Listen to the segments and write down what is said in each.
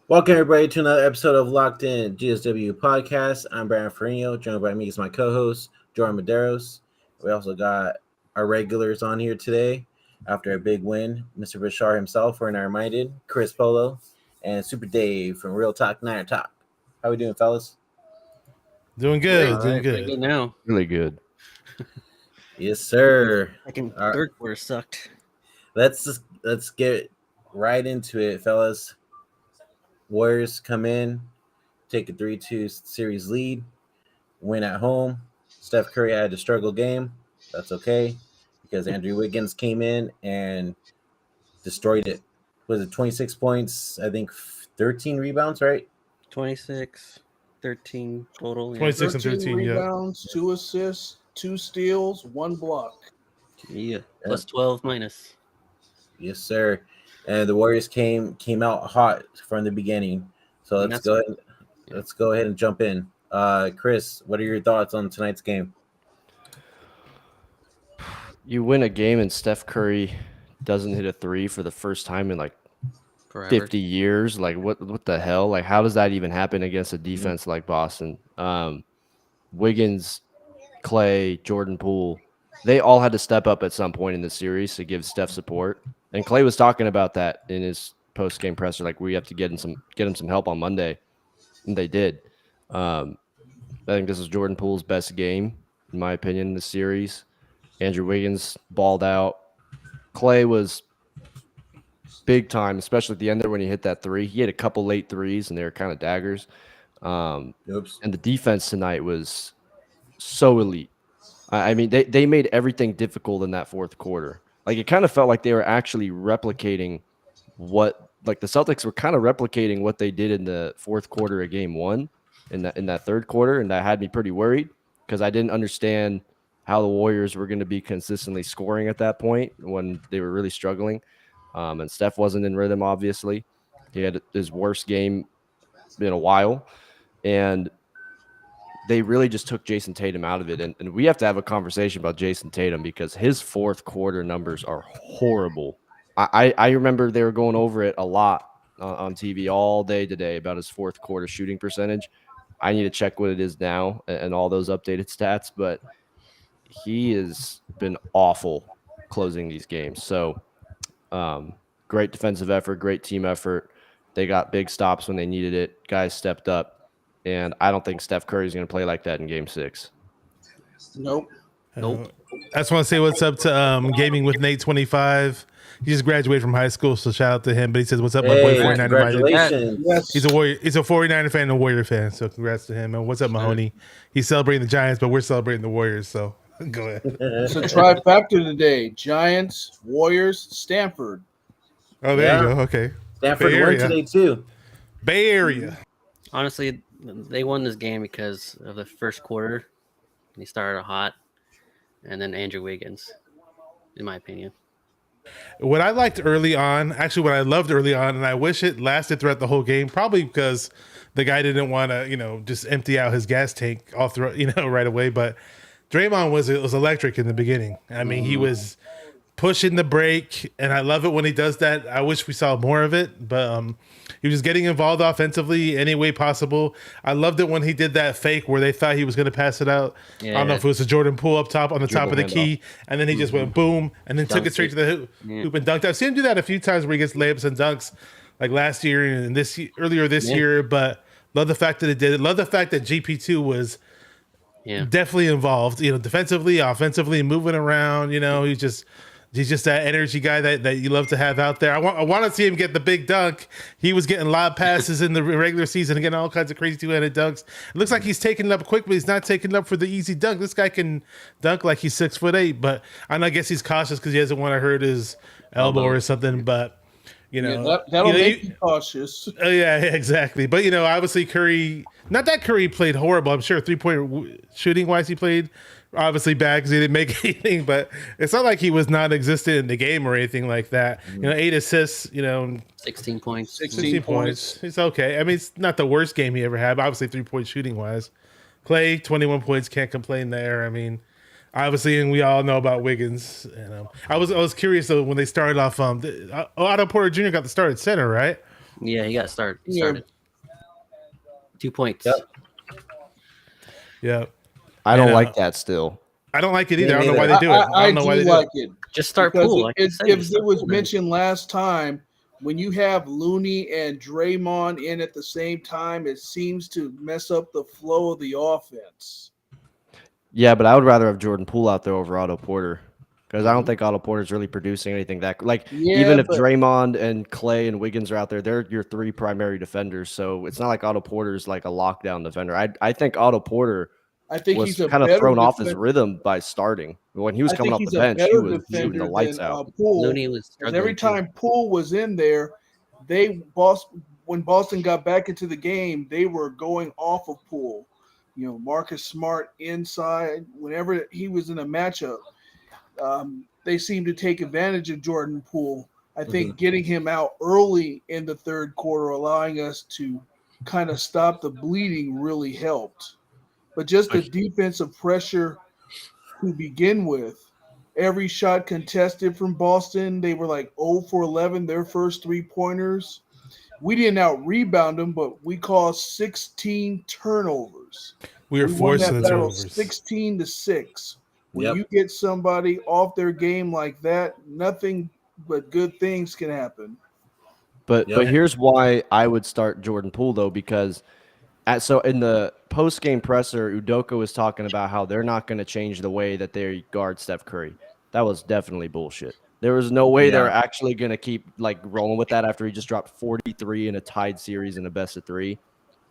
Welcome everybody to another episode of Locked In GSW Podcast. I'm Brian Ferrino. Joined by me is my co-host Jordan Medeiros. We also got our regulars on here today after a big win. Mr. Bashar himself, we're now reminded, Chris Polo, and Super Dave from Real Talk Niner Talk. How we doing, fellas? Doing Great. good, doing Pretty good. good now. Really good. Yes, sir. Third quarter sucked. Let's get right into it, fellas. Warriors come in, take a 3-2 series lead, win at home. Steph Curry had a struggle game. That's okay because Andrew Wiggins came in and destroyed it. Was it 26 points? I think 13 rebounds, right? 26, 13 total. 26 and 13, yeah. rebounds, 2 assists, 2 steals, 1 block. Yeah. Plus 12 minus. Yes, sir. And the Warriors came out hot from the beginning. So let's go ahead and jump in. Chris, what are your thoughts on tonight's game? You win a game and Steph Curry doesn't hit a three for the first time in like Forever. 50 years. Like what the hell? Like how does that even happen against a defense like Boston? Wiggins, Clay, Jordan Poole, they all had to step up at some point in the series to give Steph support. And Clay was talking about that in his post-game presser, like we have to get him some help on Monday, and they did. I think this is Jordan Poole's best game, in my opinion, in the series. Andrew Wiggins balled out. Clay was big time, especially at the end there when he hit that three. He had a couple late threes, and they were kind of daggers. And the defense tonight was so elite. I mean, they made everything difficult in that fourth quarter. Like, it kind of felt like they were actually replicating the Celtics were kind of replicating what they did in the fourth quarter of game one in that third quarter. And that had me pretty worried because I didn't understand how the Warriors were going to be consistently scoring at that point when they were really struggling. And Steph wasn't in rhythm, obviously. He had his worst game in a while. And they really just took Jason Tatum out of it. And we have to have a conversation about Jason Tatum because his fourth quarter numbers are horrible. I remember they were going over it a lot on TV all day today about his fourth quarter shooting percentage. I need to check what it is now and all those updated stats, but he has been awful closing these games. So great defensive effort, great team effort. They got big stops when they needed it. Guys stepped up. And I don't think Steph Curry is going to play like that in Game 6. Nope. Nope. I just want to say what's up to Gaming with Nate 25. He just graduated from high school, so shout out to him. But he says, "What's up, my boy 49er?" Congratulations. Yes. He's a Warrior. He's a 49er fan and a Warrior fan. So congrats to him. And what's up, Mahoney? He's celebrating the Giants, but we're celebrating the Warriors. So go ahead. It's a trifecta today. Giants, Warriors, Stanford. Oh, there you go. Okay. Stanford Bay won Area. today too. Bay Area. Honestly, they won this game because of the first quarter. They started hot. And then Andrew Wiggins, in my opinion. What I liked early on, actually what I loved early on, and I wish it lasted throughout the whole game, probably because the guy didn't want to, just empty out his gas tank all through, right away. But Draymond was electric in the beginning. I mean, he was pushing the break, and I love it when he does that. I wish we saw more of it, but he was getting involved offensively any way possible. I loved it when he did that fake where they thought he was going to pass it out. Yeah. I don't know if it was a Jordan Poole up top on the top of the key, and then he just went boom, and then took it straight to the hoop and dunked. I've seen him do that a few times where he gets layups and dunks, like last year and earlier this year. But love the fact that it did it. Love the fact that GP2 was definitely involved. Defensively, offensively, moving around. He's just that energy guy that you love to have out there. I want to see him get the big dunk. He was getting lob passes in the regular season and getting all kinds of crazy two-handed dunks. It looks like he's taking it up quick, but he's not taking it up for the easy dunk. This guy can dunk like he's 6'8", but I guess he's cautious because he doesn't want to hurt his elbow or something. But that'll make you cautious. Oh yeah, exactly. But obviously Curry. Not that Curry played horrible. I'm sure 3-point shooting wise he played obviously bad because he didn't make anything. But it's not like he was non-existent in the game or anything like that. 8 assists. 16 points. 16 points. It's okay. I mean, it's not the worst game he ever had. Obviously 3-point shooting wise. Clay 21 points. Can't complain there. I mean, obviously, and we all know about Wiggins. I was curious though when they started off. Otto Porter Jr. got the start at center, right? Yeah, he got started. He Yeah. started 2 points. Yep. Yeah. I don't And, like that still. I don't like it Me either. I don't know why neither. they do it. I don't know why they do like it. it. Just start Because Poole. Like you said, if just it start was Poole, man. mentioned last time, when you have Looney and Draymond in at the same time, it seems to mess up the flow of the offense. Yeah, but I would rather have Jordan Poole out there over Otto Porter because I don't think Otto Porter's really producing anything that like Yeah, even if but Draymond and Clay and Wiggins are out there, they're your three primary defenders. So it's not like Otto Porter's like a lockdown defender. I think Otto Porter I think was he's a kind of better thrown off his defender. rhythm by starting. When he was I coming think off the he's a bench, he better was shooting the defender lights than out. Poole. Looney was Because struggling every too. time Poole was in there, when Boston got back into the game, they were going off of Poole. You know, Marcus Smart inside. Whenever he was in a matchup, they seemed to take advantage of Jordan Poole. I think getting him out early in the third quarter, allowing us to kind of stop the bleeding, really helped. But just the defensive pressure to begin with. Every shot contested from Boston, they were like 0 for 11, their first 3-pointers. We didn't out rebound them, but we caused 16 turnovers. We were We won forcing that the battle turnovers. 16-6. When Yep. you get somebody off their game like that, nothing but good things can happen. But Yep. here's why I would start Jordan Poole though, because so in the post game presser, Udoka was talking about how they're not going to change the way that they guard Steph Curry. That was definitely bullshit. There was no way they're Yeah. actually going to keep like rolling with that after he just dropped 43 in a tied series in a best of 3.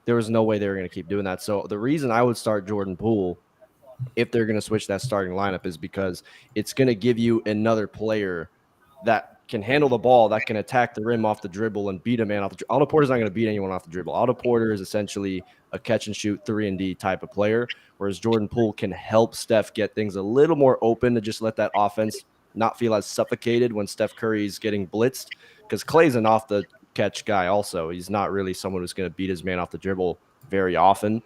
There was no way they were going to keep doing that. So the reason I would start Jordan Poole if they're going to switch that starting lineup is because it's going to give you another player that can handle the ball, that can attack the rim off the dribble and beat a man off the dribble. Otto Porter's not going to beat anyone off the dribble. Otto Porter is essentially a catch and shoot 3-and-D type of player, whereas Jordan Poole can help Steph get things a little more open to just let that offense not feel as suffocated when Steph Curry's getting blitzed, because Clay's an off the catch guy also. He's not really someone who's going to beat his man off the dribble very often.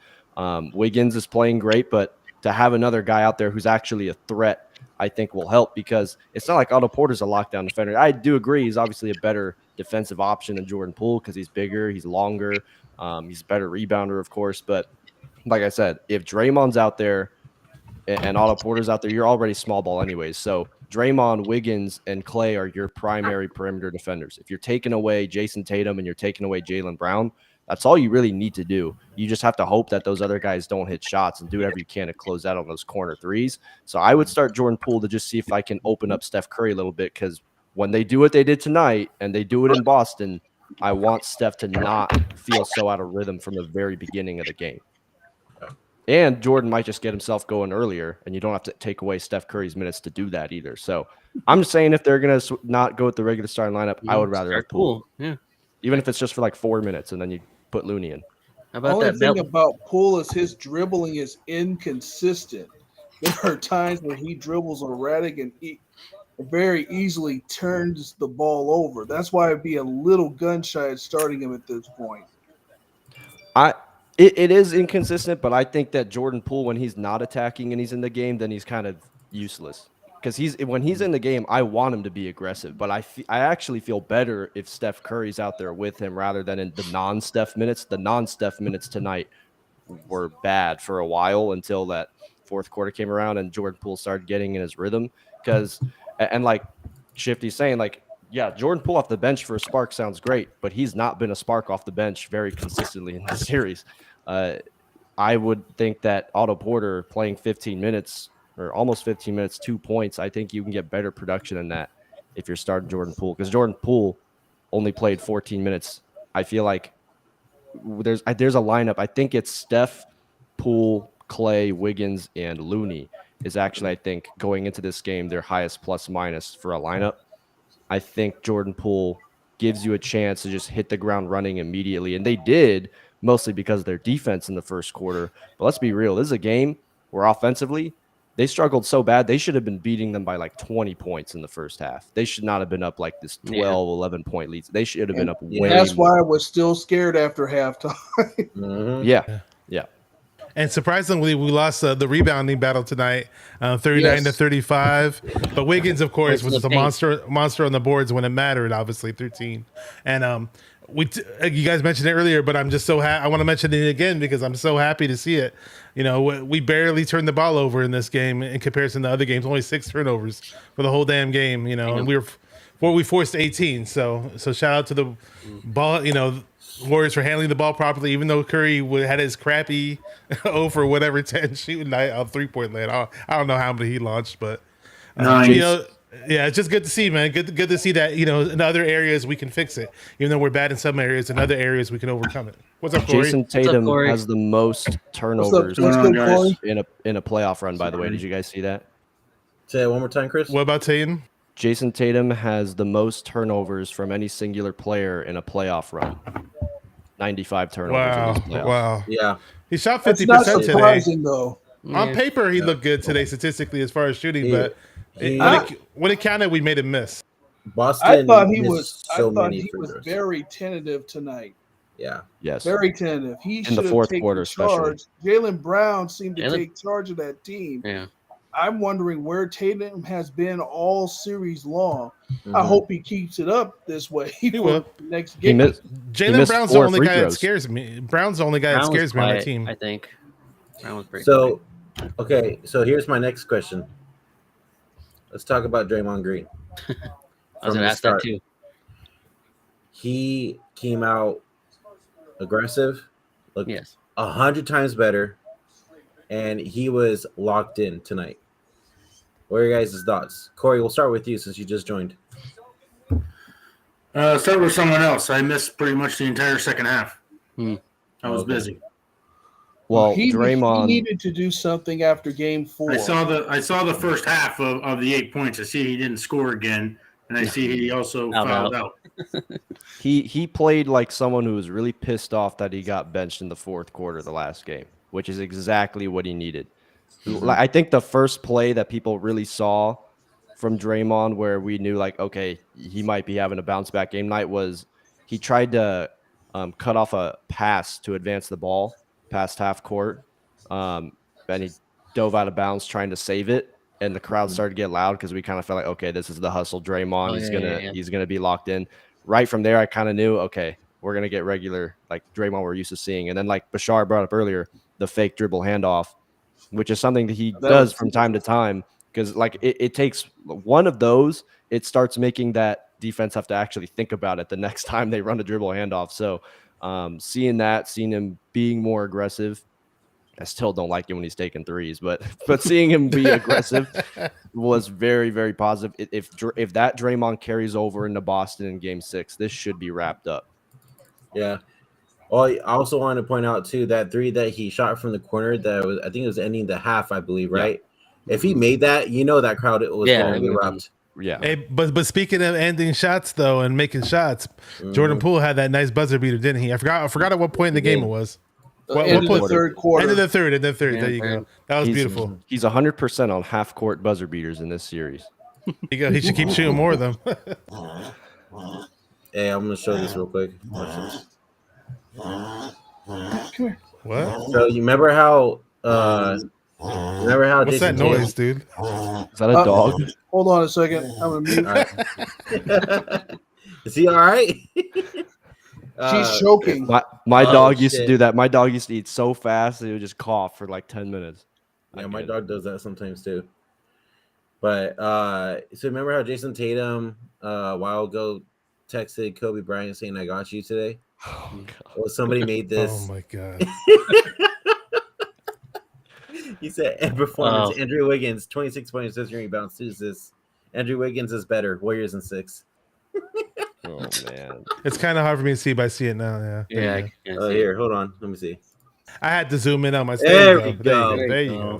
Wiggins is playing great, but to have another guy out there who's actually a threat, I think will help, because it's not like Otto Porter's a lockdown defender. I do agree he's obviously a better defensive option than Jordan Poole because he's bigger, he's longer, he's a better rebounder, of course. But like I said, if Draymond's out there and Otto Porter's out there, you're already small ball anyways. So Draymond, Wiggins, and Clay are your primary perimeter defenders. If you're taking away Jason Tatum and you're taking away Jaylen Brown, that's all you really need to do. You just have to hope that those other guys don't hit shots and do whatever you can to close out on those corner threes. So I would start Jordan Poole to just see if I can open up Steph Curry a little bit, because when they do what they did tonight and they do it in Boston, I want Steph to not feel so out of rhythm from the very beginning of the game. And Jordan might just get himself going earlier, and you don't have to take away Steph Curry's minutes to do that either. So I'm just saying, if they're going to not go with the regular starting lineup, I would rather have Poole. Yeah. Even if it's just for like 4 minutes, and then you put Looney in. How The about only that thing belt? about Poole is his dribbling is inconsistent. There are times where he dribbles erratic and very easily turns the ball over. That's why I'd be a little gun shy at starting him at this point. It is inconsistent, but I think that Jordan Poole, when he's not attacking and he's in the game, then he's kind of useless. Because when he's in the game, I want him to be aggressive, but I actually feel better if Steph Curry's out there with him rather than in the non-Steph minutes. The non-Steph minutes tonight were bad for a while until that fourth quarter came around and Jordan Poole started getting in his rhythm. And like Shifty's saying, like, yeah, Jordan Poole off the bench for a spark sounds great, but he's not been a spark off the bench very consistently in the series. I would think that Otto Porter playing 15 minutes or almost 15 minutes, 2 points, I think you can get better production than that if you're starting Jordan Poole, because Jordan Poole only played 14 minutes. I feel like there's a lineup. I think it's Steph, Poole, Clay, Wiggins, and Looney is actually, I think, going into this game, their highest plus minus for a lineup. I think Jordan Poole gives you a chance to just hit the ground running immediately. And they did, mostly because of their defense in the first quarter. But let's be real. This is a game where offensively, they struggled so bad. They should have been beating them by like 20 points in the first half. They should not have been up like this 12, 11-point leads. They should have been up way That's more. why I was still scared after halftime. Yeah. And surprisingly, we lost the rebounding battle tonight, 39-35. But Wiggins, of course, was just a monster on the boards when it mattered. Obviously, 13. And you guys mentioned it earlier, but I'm just so I want to mention it again because I'm so happy to see it. You know, we barely turned the ball over in this game in comparison to other games. Only 6 turnovers for the whole damn game. You know, and we forced 18. So shout out to the ball. You know, Warriors for handling the ball properly. Even though Curry had his crappy over whatever 10 shooting night on 3-point land. I don't know how many he launched, but Nice. you know. Yeah, it's just good to see, man. Good to see that, you know, in other areas we can fix it. Even though we're bad in some areas, in other areas we can overcome it. What's up, Cory? Jason Tatum Cory? has the most turnovers What's good, guys? Cory? in a playoff run, by the way. Did you guys see that? Say it one more time, Chris. What about Tatum? Jason Tatum has the most turnovers from any singular player in a playoff run. 95 turnovers in this playoff. Wow. Yeah. He shot That's 50% not today. surprising, though. On paper, he looked good today statistically as far as shooting, He- but he- when it counted, we made him miss. Boston. I thought he missed was. so I thought many he free was throws. very tentative tonight. Yeah. Yes. Very tentative. He the should have fourth taken quarter, especially. charge. Jaylen Brown seemed to Jaylen- take charge of that team. Yeah. I'm wondering where Tatum has been all series long. I Mhm. hope he keeps it up this way for will. the next He game. missed. Jalen missed Brown's the 4 only free guy that throws. scares me. Brown's the only guy that Brown was scares me on our quiet, team. I think. Brown was pretty So, okay. So here's my next question. Let's talk about Draymond Green. I was From going to the ask that start. too. He came out aggressive, looked Yes. 100 times better, and he was locked in tonight. What are your guys' thoughts? Cory, we'll start with you since you just joined. Start with someone else. I missed pretty much the entire second half. I was Okay. busy. Well, he Draymond. needed to do something after game 4. I saw the first half of the 8 points. I see he didn't score again, and I see he also fouled out. He played like someone who was really pissed off that he got benched in the fourth quarter of the last game, which is exactly what he needed. I think the first play that people really saw from Draymond where we knew like, okay, he might be having a bounce back game night was he tried to cut off a pass to advance the ball past half court. And he dove out of bounds trying to save it. And the crowd started to get loud because we kind of felt like, okay, this is the hustle Draymond. He's gonna be locked in. Right from there, I kind of knew, okay, we're gonna get regular like Draymond we're used to seeing. And then like Bashar brought up earlier, the fake dribble handoff, which is something that he does from time to time. Because like it takes one of those, it starts making that defense have to actually think about it the next time they run a dribble handoff. So seeing him being more aggressive. I still don't like it when he's taking threes, but seeing him be aggressive was very, very positive. If that Draymond carries over into Boston in Game 6, this should be wrapped up. Yeah. Well, I also wanted to point out too that 3 that he shot from the corner that was, I think it was ending the half, I believe, right? Yeah. If he made that, you know that crowd was going to erupt. Yeah. Hey, but speaking of ending shots though and making shots, Jordan Poole had that nice buzzer beater, didn't he? I forgot at what point in the game it was. End of the third quarter. End of the third. There you go. That was beautiful. He's 100% on half court buzzer beaters in this series. There you go. He should keep shooting more of them. Hey, I'm going to show this real quick. Watch this. What? So you remember how What's Jason that noise, dude? Is that a dog? Hold on a second. I'm going to mute. Is he all right? She's choking. My dog used shit. to do that. My dog used to eat so fast he would just cough for like 10 minutes. Yeah, my dog does that sometimes too. But so remember how Jason Tatum a while ago texted Kobe Bryant saying I got you today? Oh, God. Well, somebody made this. Oh my god. He said performance. Andrew Wiggins, 26 points, 6 rebounds, 2 assists. Andrew Wiggins is better. Warriors in 6. Oh man. It's kind of hard for me to see, but I see it now. Yeah. I can't see Here, hold on. Let me see. I had to zoom in on my There screen. we go. There you go.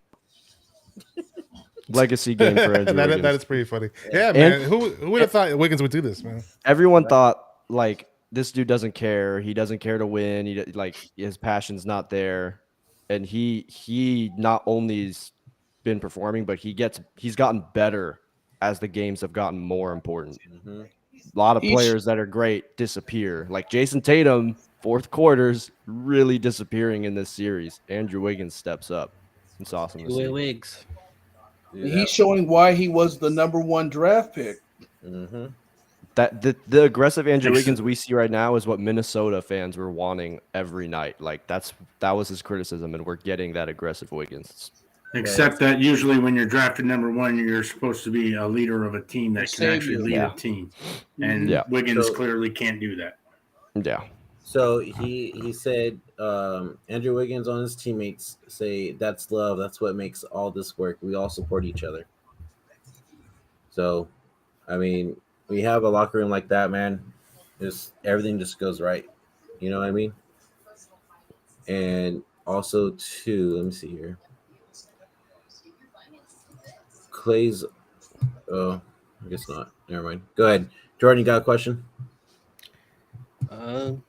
Legacy game for Andrew Wiggins. That is pretty funny. Yeah, man. Who would have thought Wiggins would do this, man? Everyone thought like this dude doesn't care. He doesn't care to win. His passion's not there, and he not only's been performing, but he's gotten better as the games have gotten more important. Mm-hmm. A lot of players that are great disappear. Like Jason Tatum, fourth quarters really disappearing in this series. Andrew Wiggins steps up. It's awesome to see. Wigs. He's showing why he was the number 1 draft pick. Mm-hmm. That the aggressive Andrew Wiggins we see right now is what Minnesota fans were wanting every night. Like that was his criticism, and we're getting that aggressive Wiggins. Except that usually when you're drafted number 1, you're supposed to be a leader of a team that can actually lead a team, and Wiggins clearly can't do that. Yeah. So he said Andrew Wiggins on his teammates say that's love. That's what makes all this work. We all support each other. So, I mean, we have a locker room like that, man. Just everything just goes right. You know what I mean? And also, too, let me see here. Clay's. Oh, I guess not. Never mind. Go ahead, Jordan. You got a question? Hold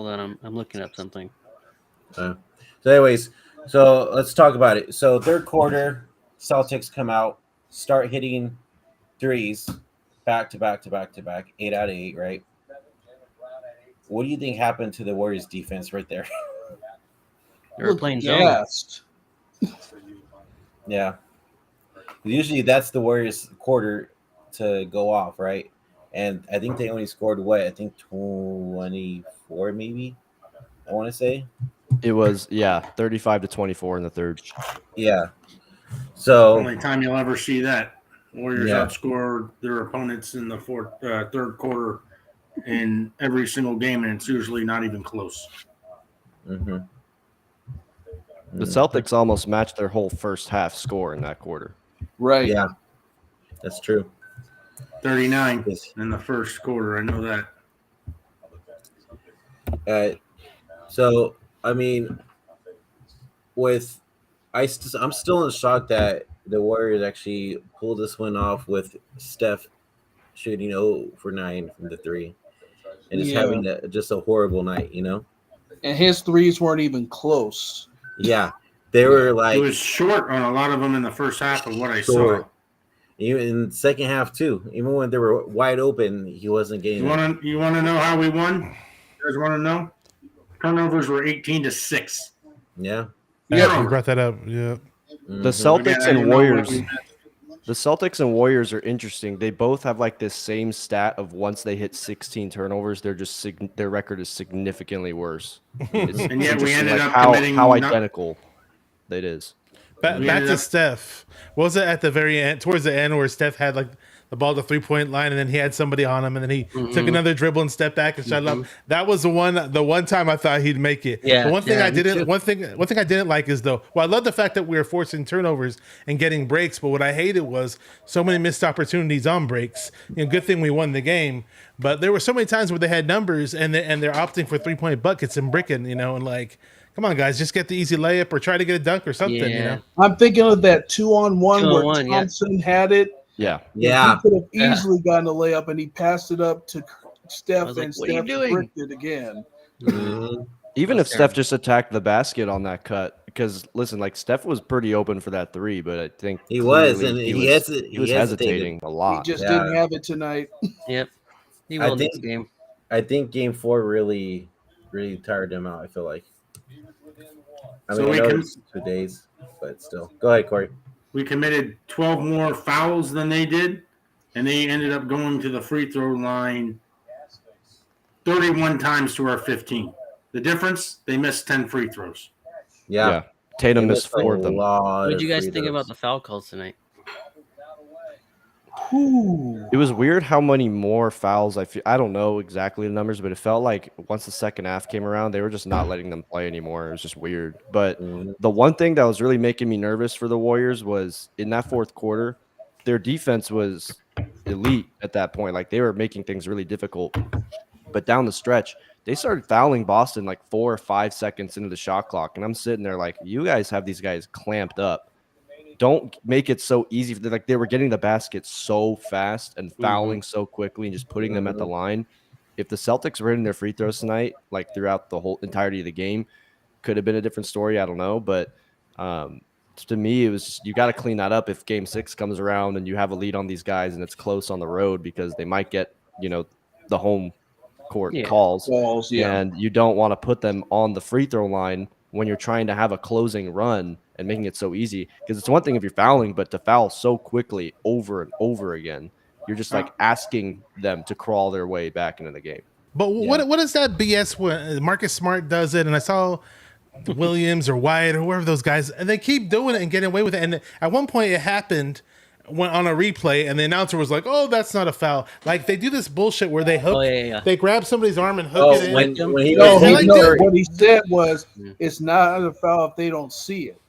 on, I'm looking up something. So, anyways, so let's talk about it. So, third quarter, Celtics come out, start hitting threes, back to back, 8 out of 8, right? What do you think happened to the Warriors defense right there? They were playing zone. Yeah. Usually that's the Warriors quarter to go off, right? And I think they only scored what? I think 24 maybe, I want to say. It was 35-24 in the third. Yeah. So only time you'll ever see that. Warriors outscored their opponents in the third quarter in every single game, and it's usually not even close. Mm-hmm. The Celtics almost matched their whole first half score in that quarter. Right. Yeah, that's true. 39 in the first quarter. I know that. So, I mean, I'm still in shock that the Warriors actually pulled this win off with Steph shooting 0 for 9 from the 3. And just having just a horrible night, you know? And his threes weren't even close. Yeah. They were like... It was short on a lot of them in the first half of what I saw. Even in the second half, too. Even when they were wide open, he wasn't getting You want to know how we won? You guys want to know? Turnovers were 18-6. Yeah. Yeah, you brought that up. Yeah. The Celtics and Warriors... The Celtics and Warriors are interesting. They both have like this same stat of once they hit 16 turnovers, their record is significantly worse. And yet we ended up how identical it is. Back to Steph. What was it at the very end, towards the end, where Steph had like the ball to 3-point line, and then he had somebody on him, and then he took another dribble and stepped back and shot it up. That was the one time I thought he'd make it. Yeah, the one thing I didn't like is though. Well, I love the fact that we were forcing turnovers and getting breaks, but what I hated was so many missed opportunities on breaks. Good thing we won the game, but there were so many times where they had numbers and they're opting for 3-point buckets and bricking, and like. Come on, guys, just get the easy layup or try to get a dunk or something, I'm thinking of that 2-on-1 where Thompson had it. Yeah. He could have easily gotten a layup, and he passed it up to Steph, and Steph bricked it again. Even if Steph just attacked the basket on that cut, because listen, like Steph was pretty open for that 3, but I think he was hesitating a lot. He just didn't have it tonight. Yep. He will this game. I think game 4 really, really tired him out, I feel like. I mean, I know it's 2 days, but still. Go ahead, Cory. We committed 12 more fouls than they did, and they ended up going to the free throw line 31 times to our 15. The difference, they missed 10 free throws. Yeah. Tatum missed 4 of them. What did you guys think about the foul calls tonight? It was weird how many more fouls I don't know exactly the numbers, but it felt like once the second half came around, they were just not letting them play anymore. It was just weird. But the one thing that was really making me nervous for the Warriors was in that fourth quarter, their defense was elite at that point. Like they were making things really difficult. But down the stretch, they started fouling Boston like 4 or 5 seconds into the shot clock. And I'm sitting there like, you guys have these guys clamped up. Don't make it so easy. Like they were getting the basket so fast and fouling so quickly and just putting them at the line. If the Celtics were hitting their free throws tonight, like throughout the whole entirety of the game, could have been a different story. I don't know. But to me, it was just, you got to clean that up if game 6 comes around and you have a lead on these guys and it's close on the road because they might get, the home court calls. And you don't want to put them on the free throw line when you're trying to have a closing run and making it so easy. Because it's one thing if you're fouling, but to foul so quickly over and over again You're just like asking them to crawl their way back into the game. But what is that BS when Marcus Smart does it? And I saw Williams or Wyatt or whoever those guys, and they keep doing it and getting away with it. And at one point it happened when on a replay, and the announcer was like, "Oh, that's not a foul." Like they do this bullshit where they hook, they grab somebody's arm and hook it in. What he said was, "It's not a foul if they don't see it."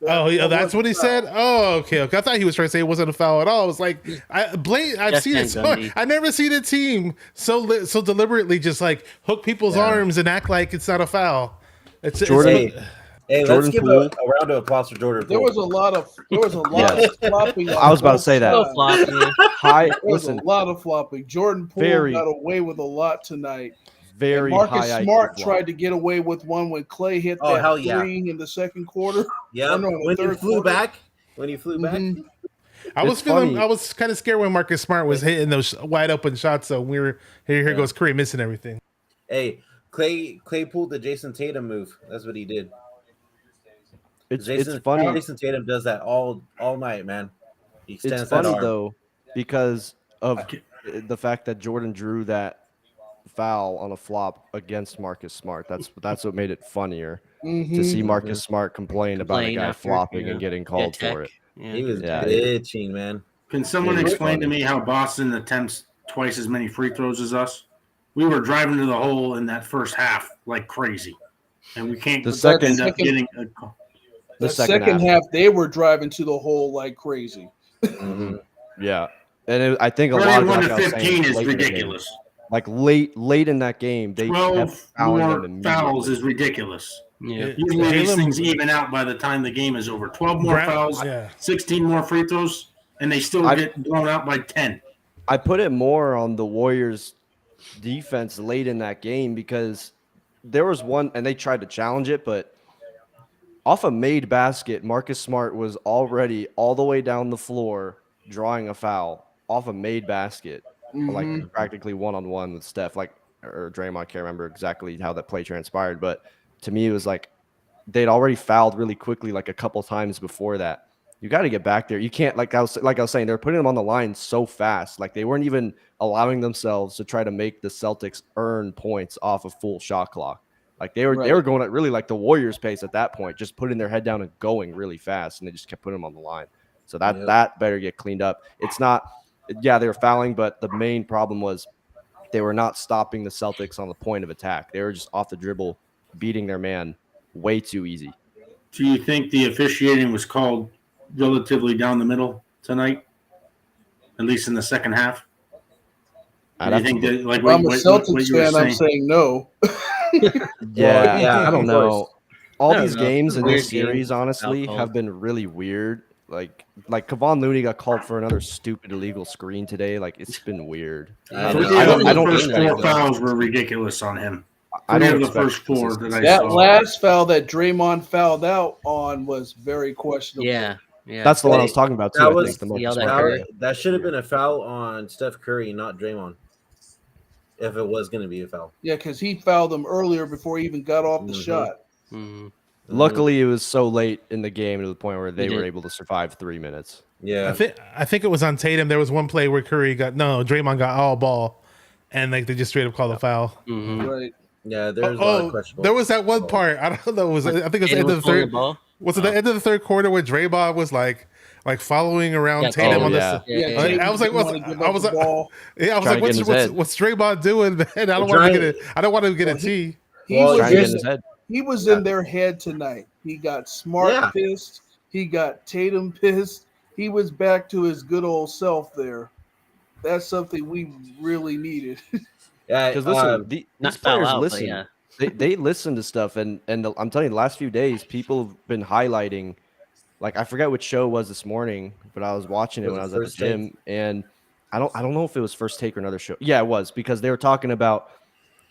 That's what he said. Oh, okay. I thought he was trying to say it wasn't a foul at all. I was like, I've seen it. I never seen a team so deliberately just like hook people's arms and act like it's not a foul. Let's give a round of applause for Jordan. There was a lot of flopping. I was about to say that. Listen, a lot of flopping. Jordan Poole got away with a lot tonight. Marcus Smart tried to get away with one when Clay hit that three in the second quarter. Yeah, when he flew back. I was kind of scared when Marcus Smart was hitting those wide open shots. So we were here goes Curry missing everything. Hey, Clay pulled the Jason Tatum move. That's what he did. It's funny. Jason Tatum does that all night, man. He extends it's funny that arm. Though because of the fact that Jordan drew that foul on a flop against Marcus Smart. That's what made it funnier to see Marcus Smart complain about a guy flopping and getting called for it. He was bitching, man. Can someone explain to me how Boston attempts twice as many free throws as us? We were driving to the hole in that first half like crazy, and we can't end up getting a call. The second half, they were driving to the hole like crazy. Yeah, and I think a lot of 31 to 15 is ridiculous. Like late in that game, they 12 more fouls is ridiculous. Yeah. Usually these things even out by the time the game is over. 12 more fouls, 16 more free throws, and they still get blown out by 10. I put it more on the Warriors' defense late in that game because there was one, and they tried to challenge it, but off a made basket, Marcus Smart was already all the way down the floor drawing a foul off a made basket. Like practically one-on-one with Steph, or Draymond. I can't remember exactly how that play transpired, but to me, it was like they'd already fouled really quickly, like a couple times before that. You got to get back there. You can't, like I was saying, they're putting them on the line so fast. Like they weren't even allowing themselves to try to make the Celtics earn points off a full shot clock. Like they were going at really like the Warriors' pace at that point, just putting their head down and going really fast, and they just kept putting them on the line. So that better get cleaned up. It's not. Yeah, they were fouling, but the main problem was they were not stopping the Celtics on the point of attack. They were just off the dribble, beating their man way too easy. Do you think the officiating was called relatively down the middle tonight, at least in the second half? I think that, like, I'm a Celtics fan. I'm saying no. I don't know. All these games in this series, honestly, have been really weird. Like Kevon Looney got called for another stupid illegal screen today. Like it's been weird. I don't. First four fouls were ridiculous on him. I don't the first four that I saw. That last foul that Draymond fouled out on was very questionable. Yeah. That's the one I was talking about too. That should have been a foul on Steph Curry, not Draymond. If it was going to be a foul. Yeah, because he fouled him earlier before he even got off the shot. Luckily, it was so late in the game to the point where they were able to survive 3 minutes. Yeah, I think it was on Tatum. There was one play where Draymond got all ball, and like they just straight up called a foul. Right. Yeah, there's a lot of questionable. There was that one part. I don't know. I think it was the end of the third. Was it the end of the third quarter where Draymond was like following around Tatum on this? I was like, what's Draymond doing, man? I don't want to get a T. He was in their head tonight. He got Smart pissed. He got Tatum pissed. He was back to his good old self there. That's something we really needed. Because listen, these players listen. They listen to stuff, and I'm telling you, the last few days, people have been highlighting. Like I forget which show it was this morning, but I was watching it when I was at the gym, and I don't know if it was First Take or another show. Yeah, it was, because they were talking about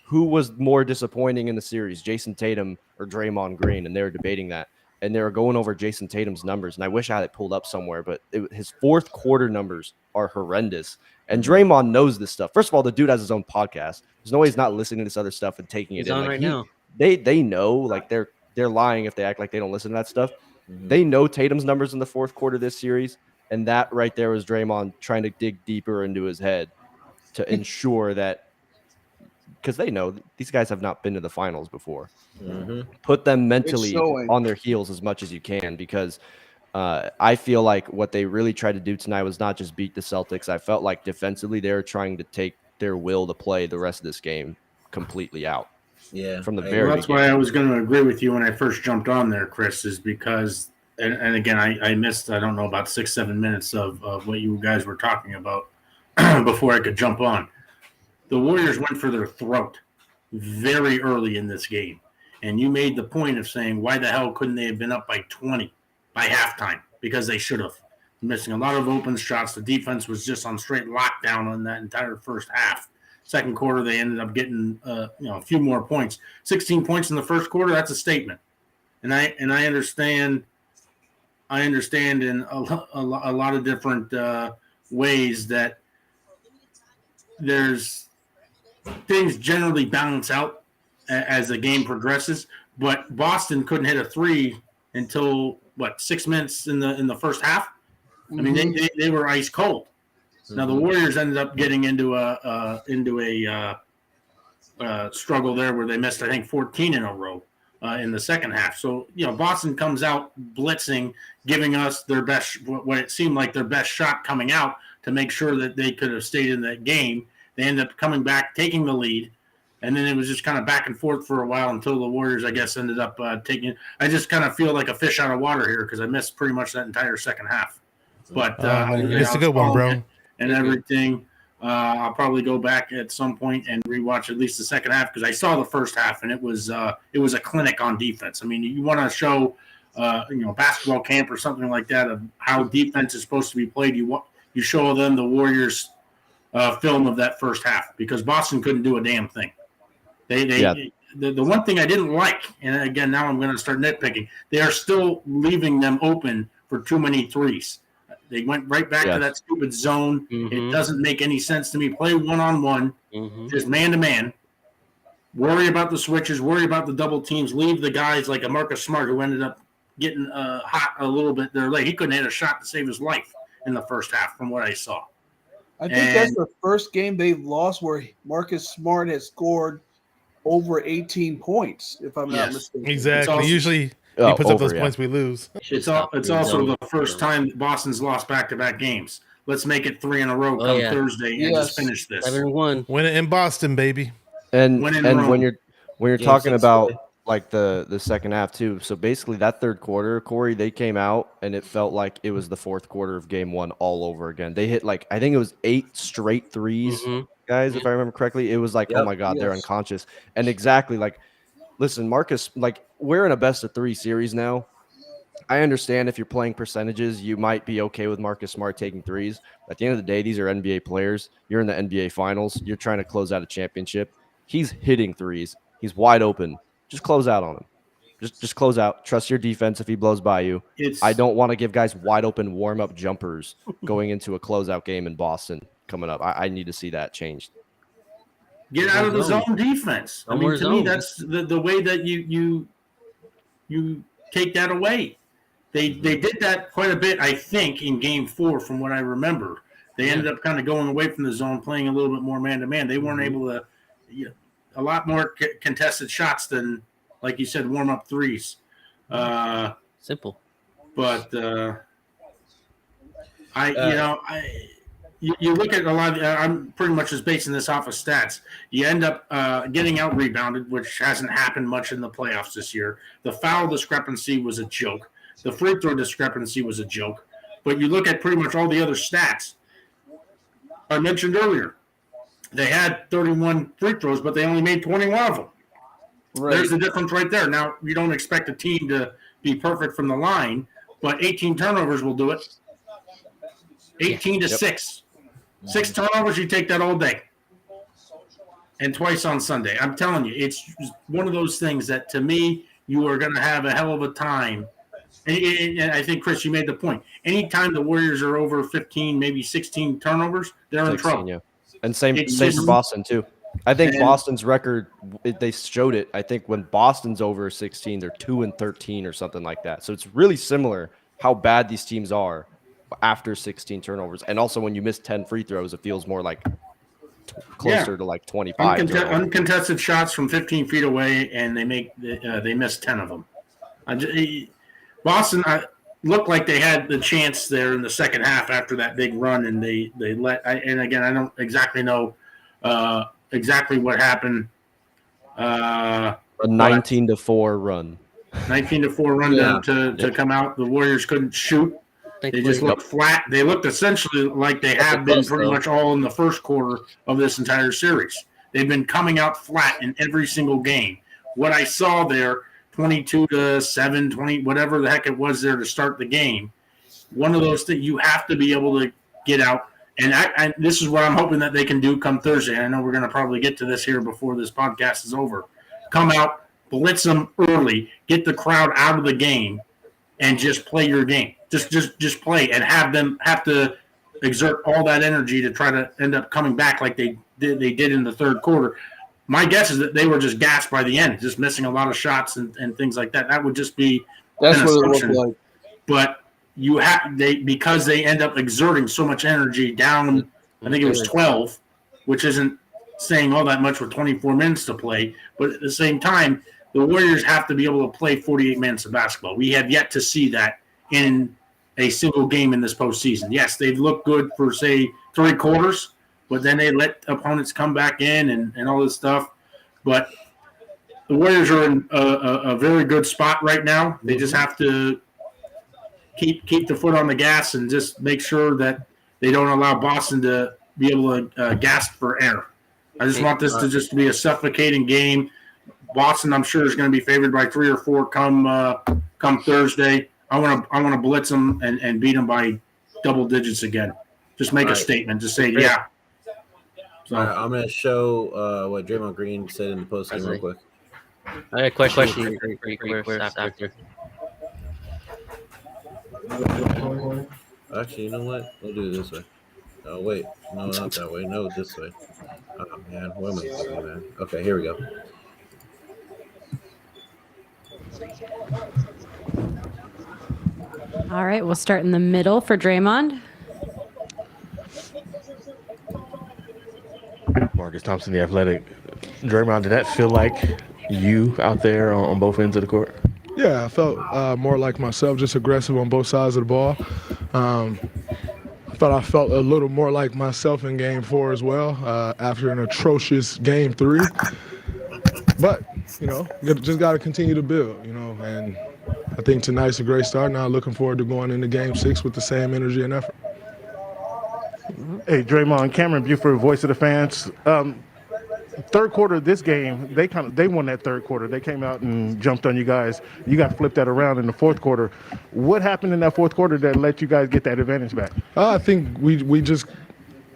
who was more disappointing in the series, Jason Tatum or Draymond Green, and they were debating that. And they were going over Jason Tatum's numbers, and I wish I had it pulled up somewhere, but his fourth quarter numbers are horrendous. And Draymond knows this stuff. First of all, the dude has his own podcast. There's no way he's not listening to this other stuff and taking it in. Like now. They know, like they're lying if they act like they don't listen to that stuff. They know Tatum's numbers in the fourth quarter this series. And that right there was Draymond trying to dig deeper into his head to ensure that, because they know these guys have not been to the finals before. Put them mentally on their heels as much as you can, because I feel like what they really tried to do tonight was not just beat the Celtics. I felt like defensively they were trying to take their will to play the rest of this game completely out. Yeah, from the very that's beginning. why I was going to agree with you when I first jumped on there, Chris, is because, and again, I missed, I don't know, about 6-7 minutes of what you guys were talking about before I could jump on. The Warriors went for their throat very early in this game. And you made the point of saying, why the hell couldn't they have been up by 20 by halftime? Because they should have. Missing a lot of open shots. The defense was just on straight lockdown on that entire first half. Second quarter, they ended up getting a few more points. 16 points in the first quarter, that's a statement. And I understand in a lot of different ways that there's things generally balance out as the game progresses. But Boston couldn't hit a three until 6 minutes in the first half. I mean, they were ice cold. Now the Warriors ended up getting into a struggle there where they missed, I think, 14 in a row in the second half. So Boston comes out blitzing, giving us their best, what it seemed like their best shot coming out to make sure that they could have stayed in that game. They ended up coming back, taking the lead, and then it was just kind of back and forth for a while until the Warriors, I guess, ended up taking. I just kind of feel like a fish out of water here because I missed pretty much that entire second half. But it's a good one, bro. And everything. I'll probably go back at some point and rewatch at least the second half because I saw the first half and it was a clinic on defense. I mean, you want to show basketball camp or something like that of how defense is supposed to be played. You show them the Warriors film of that first half because Boston couldn't do a damn thing. The one thing I didn't like, and again now I'm going to start nitpicking, they are still leaving them open for too many threes. They went right back to that stupid zone. It doesn't make any sense to me. Play one-on-one, just man-to-man. Worry about the switches. Worry about the double teams. Leave the guys like a Marcus Smart who ended up getting hot a little bit there late. He couldn't hit a shot to save his life in the first half from what I saw. I think that's the first game they've lost where Marcus Smart has scored over 18 points, if I'm not mistaken. Exactly. Usually he puts up those points we lose. It's also the first time Boston's lost back-to-back games. Let's make it 3 in a row come Thursday and just finish this. 7-1. Win it in Boston, baby. And when you're talking about like the second half too, so basically that third quarter, Cory, they came out and it felt like it was the fourth quarter of game one all over again. They hit I think it was 8 straight threes, guys, if I remember correctly. It was oh my God, they're unconscious. And exactly listen, Marcus, we're in a best of 3 series now. I understand if you're playing percentages, you might be okay with Marcus Smart taking threes. At the end of the day, these are NBA players. You're in the NBA finals. You're trying to close out a championship. He's hitting threes. He's wide open. Just close out on him. Just close out. Trust your defense if he blows by you. I don't want to give guys wide open warm-up jumpers going into a closeout game in Boston coming up. I need to see that changed. Get out of the zone defense. I mean, to me, that's the way that you take that away. They did that quite a bit, I think, in Game 4, from what I remember. They ended up kind of going away from the zone, playing a little bit more man-to-man. They weren't able to a lot more contested shots than, like you said, warm-up threes. Simple. But you look at a lot of, I'm pretty much just basing this off of stats. You end up getting out-rebounded, which hasn't happened much in the playoffs this year. The foul discrepancy was a joke. The free throw discrepancy was a joke. But you look at pretty much all the other stats. I mentioned earlier, they had 31 free throws, but they only made 21 of them. Right. There's the difference right there. Now, you don't expect a team to be perfect from the line, but 18 turnovers will do it. 18 to 6. 6 turnovers, you take that all day. And twice on Sunday. I'm telling you, it's one of those things that, to me, you are going to have a hell of a time. And I think, Chris, you made the point. Anytime the Warriors are over 15, maybe 16 turnovers, they're in trouble. Yeah. And same for Boston, too. I think Boston's record, they showed it. I think when Boston's over 16, they're 2-13 or something like that. So it's really similar how bad these teams are after 16 turnovers. And also when you miss 10 free throws, it feels more like closer to like 25. Uncontested shots from 15 feet away, and they miss 10 of them. Boston looked like they had the chance there in the second half after that big run, and they let. And again, I don't exactly know exactly what happened. A 19-4 run. 19-4 run to come out. The Warriors couldn't shoot. They just looked flat. They looked essentially like they have been pretty much all in the first quarter of this entire series. They've been coming out flat in every single game. What I saw there, 22-7, 20, whatever the heck it was there to start the game, one of those things you have to be able to get out. And this is what I'm hoping that they can do come Thursday. I know we're going to probably get to this here before this podcast is over. Come out, blitz them early, get the crowd out of the game, and just play your game. Just play and have them have to exert all that energy to try to end up coming back like they did in the third quarter. My guess is that they were just gassed by the end, just missing a lot of shots and things like that. That would just be that's an what assumption. it looked like. But because they end up exerting so much energy down, I think it was 12, which isn't saying all that much with 24 minutes to play. But at the same time, the Warriors have to be able to play 48 minutes of basketball. We have yet to see that in a single game in this postseason. Yes, they've looked good for, say, 3 quarters, but then they let opponents come back in and all this stuff. But the Warriors are in a very good spot right now. They just have to keep the foot on the gas and just make sure that they don't allow Boston to be able to gasp for air. I just want this to just be a suffocating game. Boston, I'm sure, is going to be favored by 3 or 4 come Thursday. I want to blitz them and beat them by double digits again. Just make a statement. Just say, yeah. So I'm going to show what Draymond Green said in the postgame real quick. I got a question for after. Actually, you know what? We'll do it this way. Oh, wait. No, not that way. No, this way. Oh, man. What am I doing, man? Okay, here we go. All right, we'll start in the middle for Draymond. Marcus Thompson, the Athletic. Draymond, did that feel like you out there on both ends of the court? Yeah, I felt more like myself, just aggressive on both sides of the ball. I felt a little more like myself in Game 4 as well after an atrocious Game 3. But, just got to continue to build, and I think tonight's a great start. Now looking forward to going into Game 6 with the same energy and effort. Hey, Draymond, Cameron Buford, voice of the fans. Third quarter of this game, they won that third quarter. They came out and jumped on you guys. You got to flip that around in the fourth quarter. What happened in that fourth quarter that let you guys get that advantage back? I think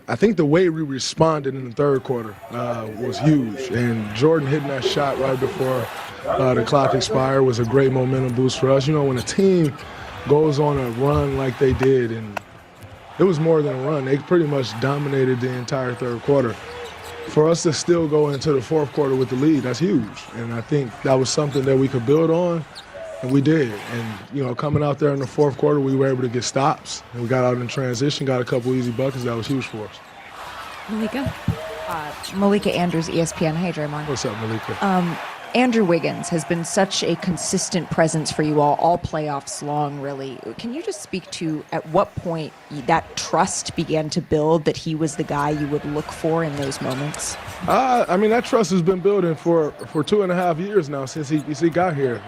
I think the way we responded in the third quarter was huge. And Jordan hitting that shot right before the clock expired was a great momentum boost for us. When a team goes on a run like they did, and it was more than a run, they pretty much dominated the entire third quarter. For us to still go into the fourth quarter with the lead, that's huge. And I think that was something that we could build on, and we did. And, coming out there in the fourth quarter, we were able to get stops. And we got out in transition, got a couple easy buckets. That was huge for us. Malika? Malika Andrews, ESPN. Hey, Draymond. What's up, Malika? Andrew Wiggins has been such a consistent presence for you all playoffs long, really. Can you just speak to at what point that trust began to build that he was the guy you would look for in those moments? That trust has been building for 2.5 years now since he got here.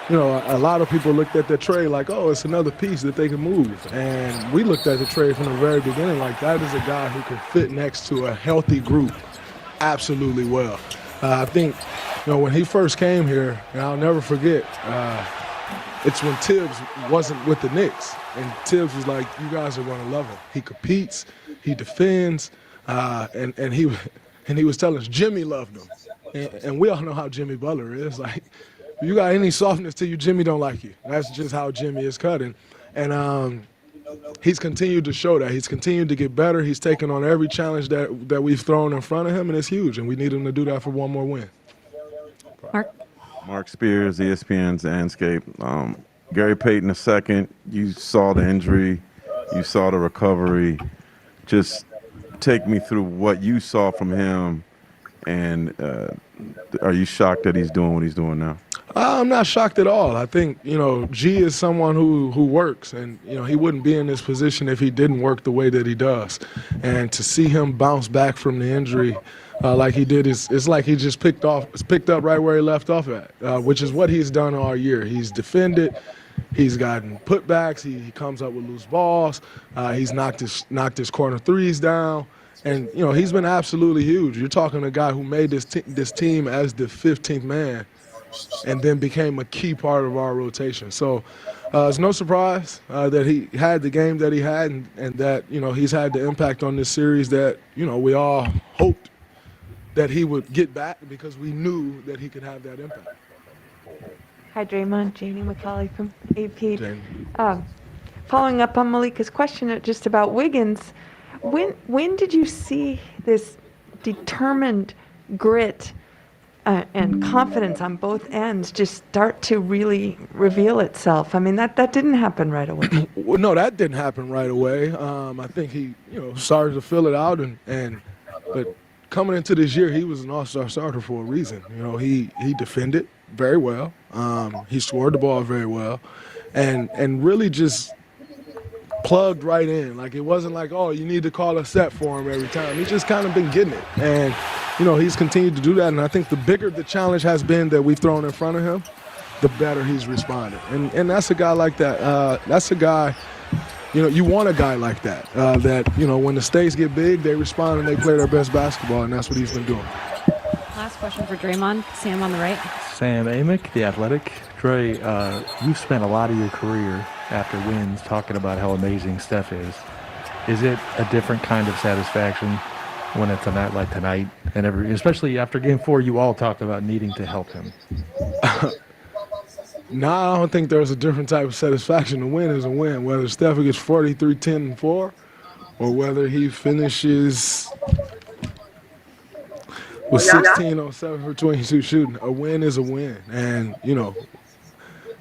A lot of people looked at the trade like, oh, it's another piece that they can move. And we looked at the trade from the very beginning like that is a guy who can fit next to a healthy group absolutely well. I think, when he first came here, and I'll never forget, it's when Tibbs wasn't with the Knicks. And Tibbs was like, you guys are going to love him. He competes, he defends, and he was telling us Jimmy loved him. And we all know how Jimmy Butler is. Like, if you got any softness to you, Jimmy don't like you. That's just how Jimmy is cutting. And he's continued to show that. He's continued to get better. He's taken on every challenge that we've thrown in front of him, and it's huge. And we need him to do that for one more win. Mark Spears, ESPN's Landscape. Gary Payton II, you saw the injury You saw the recovery. Just take me through what you saw from him, and are you shocked that he's doing what he's doing now? I'm not shocked at all. I think, G is someone who works, and, he wouldn't be in this position if he didn't work the way that he does. And to see him bounce back from the injury like he did, it's like he just picked up right where he left off at, which is what he's done all year. He's defended. He's gotten putbacks. He comes up with loose balls. He's knocked his corner threes down. And, he's been absolutely huge. You're talking a guy who made this team as the 15th man and then became a key part of our rotation. So it's no surprise that he had the game that he had and that, he's had the impact on this series that, we all hoped that he would get back because we knew that he could have that impact. Hi, Draymond. Janie McCauley from AP. Janie. Following up on Malika's question just about Wiggins, when did you see this determined grit and confidence on both ends just start to really reveal itself? I mean, that didn't happen right away. Well, no, that didn't happen right away. I think he, started to fill it out, but coming into this year, he was an all-star starter for a reason. He defended very well. He scored the ball very well, and really just plugged right in. Like, it wasn't like, oh, you need to call a set for him every time. He's just kind of been getting it, and he's continued to do that. And I think the bigger the challenge has been that we've thrown in front of him, the better he's responded. And that's a guy like that. That's a guy. You want a guy like that, that, when the stakes get big, they respond and they play their best basketball, and that's what he's been doing. Last question for Draymond. Sam on the right. Sam Amick, The Athletic. Dre, you've spent a lot of your career after wins talking about how amazing Steph is. Is it a different kind of satisfaction when it's a night like tonight? And especially after Game 4, you all talked about needing to help him. No, I don't think there's a different type of satisfaction. A win is a win, whether Steph gets 43, 10, and 4, or whether he finishes with 16 on 7 for 22 shooting. A win is a win. And,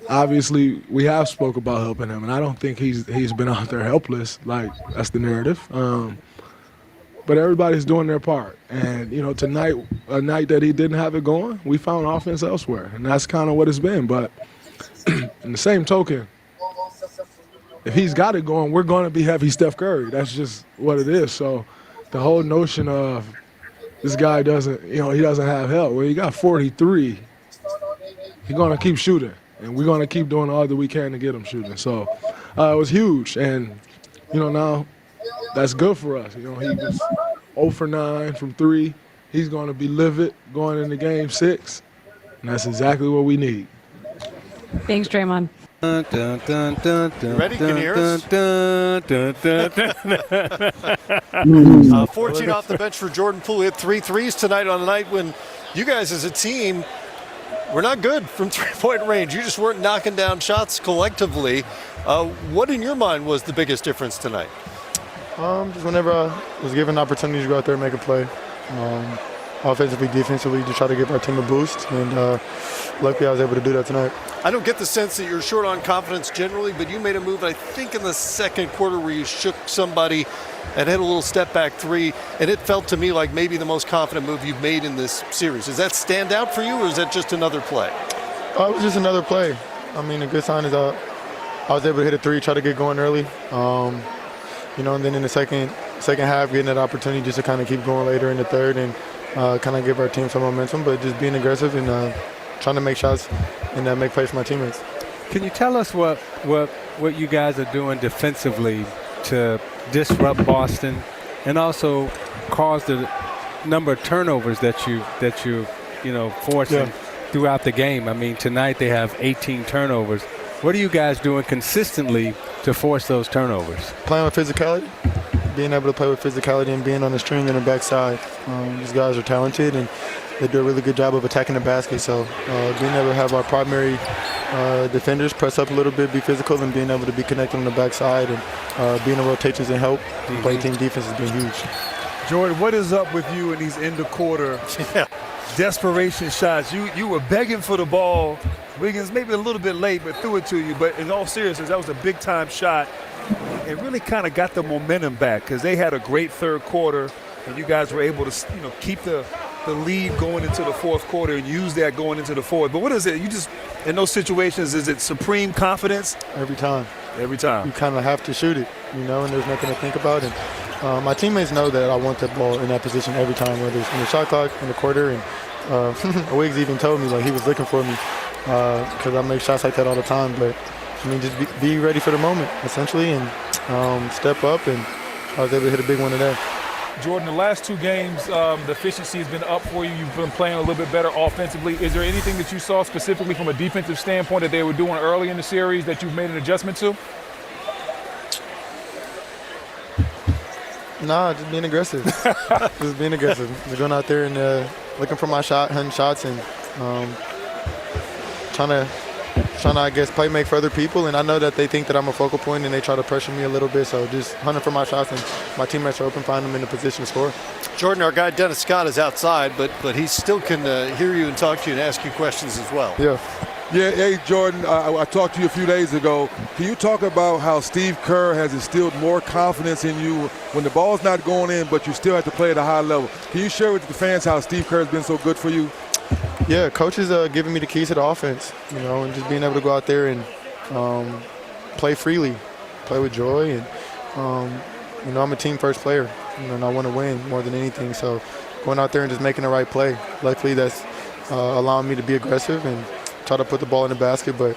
obviously we have spoke about helping him, and I don't think he's been out there helpless. Like, that's the narrative. But everybody's doing their part. And, tonight, a night that he didn't have it going, we found offense elsewhere. And that's kind of what it's been. But in the same token, if he's got it going, we're going to be heavy Steph Curry. That's just what it is. So the whole notion of this guy doesn't, he doesn't have help. Well, he got 43. He's going to keep shooting. And we're going to keep doing all that we can to get him shooting. So it was huge. And, now that's good for us. He was 0 for 9 from 3. He's going to be livid going into Game 6. And that's exactly what we need. Thanks, Draymond. Ready? Can you hear us? 14 off the bench for Jordan Poole. He had 3 threes tonight on a night when you guys as a team were not good from three-point range. You just weren't knocking down shots collectively. What in your mind was the biggest difference tonight? Just whenever I was given an opportunity to go out there and make a play. Offensively, defensively, to try to give our team a boost. And luckily I was able to do that tonight. I don't get the sense that you're short on confidence generally, but you made a move, I think, in the second quarter where you shook somebody and hit a little step-back 3, and it felt to me like maybe the most confident move you've made in this series. Does that stand out for you, or is that just another play? It was just another play. I mean, a good sign is I was able to hit a 3, try to get going early. And then in the second half, getting that opportunity just to kind of keep going later in the third and kind of give our team some momentum, but just being aggressive and trying to make shots and make plays for my teammates. Can you tell us what you guys are doing defensively to disrupt Boston and also cause the number of turnovers that you forcing throughout the game? I mean, tonight they have 18 turnovers. What are you guys doing consistently to force those turnovers? Playing with physicality, being able to play with physicality and being on the string and the backside. These guys are talented and they do a really good job of attacking the basket. So being able to have our primary defenders press up a little bit, be physical, and being able to be connected on the backside and being in rotations and help play team defense has been huge. Jordan, what is up with you in these end of quarter desperation shots? You were begging for the ball. Wiggins maybe a little bit late, but threw it to you. But in all seriousness, that was a big-time shot. it really kind of got the momentum back because they had a great third quarter, and you guys were able to keep the lead going into the fourth quarter and use that going into the fourth. But what is it? You just in those situations, is it supreme confidence? Every time. Every time. You kind of have to shoot it, and there's nothing to think about. And my teammates know that I want that ball in that position every time, whether it's in the shot clock, in the quarter. And Wiggs even told me, like, he was looking for me because I make shots like that all the time. But, I mean, just be ready for the moment, essentially, and step up. And I was able to hit a big one today. Jordan, the last 2 games, the efficiency has been up for you. You've been playing a little bit better offensively. Is there anything that you saw specifically from a defensive standpoint that they were doing early in the series that you've made an adjustment to? Nah, just being aggressive. Just being aggressive. We're going out there and looking for my shot, hunting shots, and trying to, I guess, play make for other people. And I know that they think that I'm a focal point and they try to pressure me a little bit. So just hunting for my shots, and my teammates are open, find them in a position to score. Jordan, our guy Dennis Scott is outside, but he still can hear you and talk to you and ask you questions as well. Yeah. Yeah, hey, Jordan, I talked to you a few days ago. Can you talk about how Steve Kerr has instilled more confidence in you when the ball's not going in, but you still have to play at a high level? Can you share with the fans how Steve Kerr has been so good for you? Yeah, coach is giving me the keys to the offense, and just being able to go out there and play freely, play with joy. And, I'm a team-first player, and I want to win more than anything. So going out there and just making the right play. Luckily, that's allowing me to be aggressive and try to put the ball in the basket. But,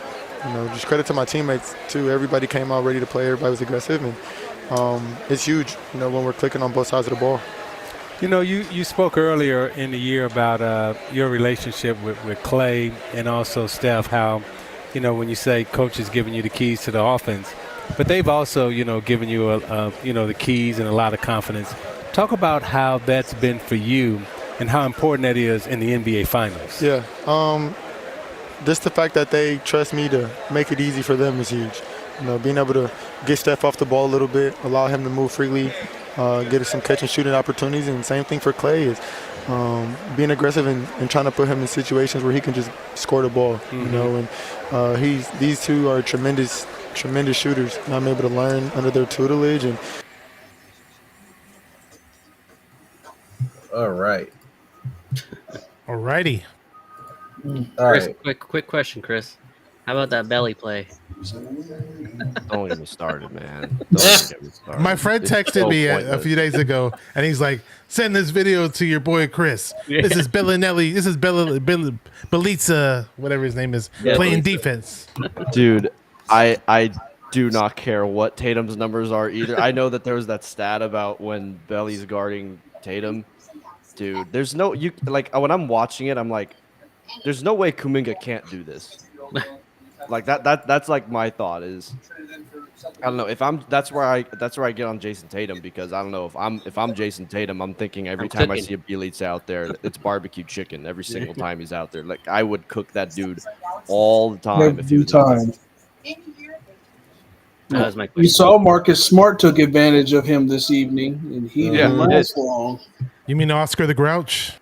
just credit to my teammates, too. Everybody came out ready to play. Everybody was aggressive. And it's huge, when we're clicking on both sides of the ball. You spoke earlier in the year about your relationship with Clay and also Steph, how, when you say coach is giving you the keys to the offense, but they've also, given you, the keys and a lot of confidence. Talk about how that's been for you and how important that is in the NBA Finals. Yeah. Just the fact that they trust me to make it easy for them is huge. Being able to get Steph off the ball a little bit, allow him to move freely, get us some catch and shooting opportunities. And same thing for Clay is being aggressive and trying to put him in situations where he can just score the ball. And these two are tremendous shooters, and I'm able to learn under their tutelage. And all right. All righty. All Chris, right. quick question, Chris. How about that belly play? Don't get me started, man. Don't get me started. My friend texted me a few days ago, and he's like, "Send this video to your boy Chris. This is Bellinelli. This is Belitza, whatever his name is, playing defense." Dude, I do not care what Tatum's numbers are either. I know that there was that stat about when Belly's guarding Tatum. Dude, there's no when I'm watching it, I'm like, there's no way Kuminga can't do this. Like that's like my thought is, I don't know that's where I get on Jason Tatum, because I don't know if I'm Jason Tatum, I'm thinking every time I see a Belitz out there, it's barbecue chicken every single time he's out there. Like, I would cook that dude all the time if he was time. That was my question. You saw Marcus Smart took advantage of him this evening, and he didn't last long. You mean Oscar the Grouch?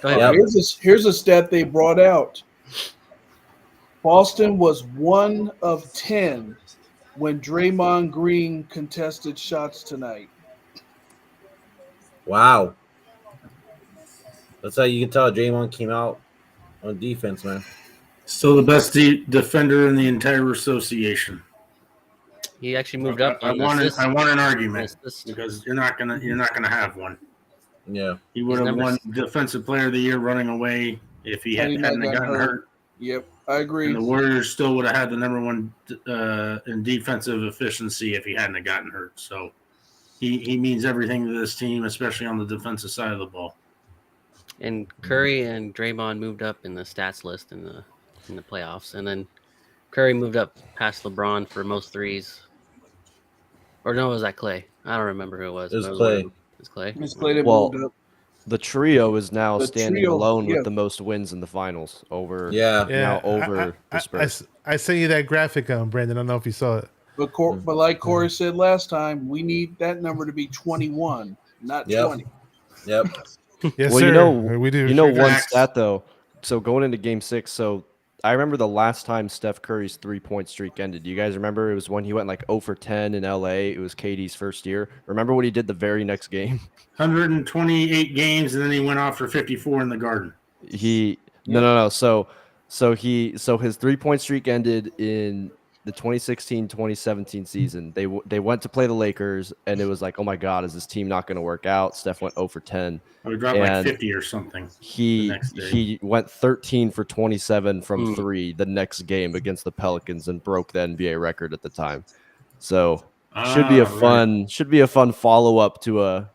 Here's a stat they brought out. Boston was 1 of 10 when Draymond Green contested shots tonight. Wow. That's how you can tell Draymond came out on defense, man. Still the best defender in the entire association. He actually moved up. I want an argument because you're not gonna have one. Yeah, he would have won Defensive Player of the Year running away if he hadn't gotten hurt. Yep, I agree. And the Warriors still would have had the #1 in defensive efficiency if he hadn't gotten hurt. So he means everything to this team, especially on the defensive side of the ball. And Curry and Draymond moved up in the stats list in the playoffs, and then Curry moved up past LeBron for most threes. Or no, was that Clay? I don't remember who it was. It was Clay. It's Clay. It's Clay that Well, moved up. the trio is now standing alone yeah. with the most wins in the finals over I the Spurs. I sent you that graphic, Brandon. I don't know if you saw it. But like Cory said last time, we need that number to be 21, not 20. Yep. Yes, well, sir. We do. You know one stat though. So going into Game 6, so I remember the last time Steph Curry's 3-point streak ended. Do you guys remember? It was when he went like 0 for 10 in LA. It was KD's first year. Remember what he did the very next game? 128 games, and then he went off for 54 in the Garden. No. So his 3-point streak ended in the 2016-2017 season. They went to play the Lakers, and it was like, oh my God, is this team not going to work out? Steph went 0 for 10. He dropped like 50 or something. He went 13 for 27 from 3 the next game against the Pelicans and broke the NBA record at the time. So should be a fun follow up to a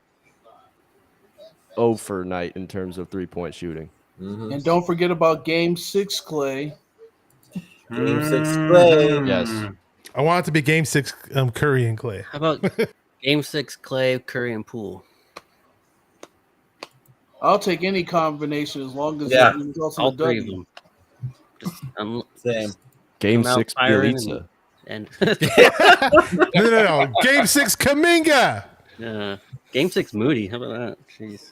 0 for night in terms of 3-point shooting. Mm-hmm. And don't forget about Game 6, Clay. Game 6, Clay. Yes. I want it to be Game 6, Curry and Clay. How about Game 6, Clay, Curry, and Poole? I'll take any combination as long as Yeah. it results in All a three of W. them. Same. Game Come out 6, firing Bielitsa. and No. Game 6, Kuminga. Game 6, Moody. How about that? Jeez.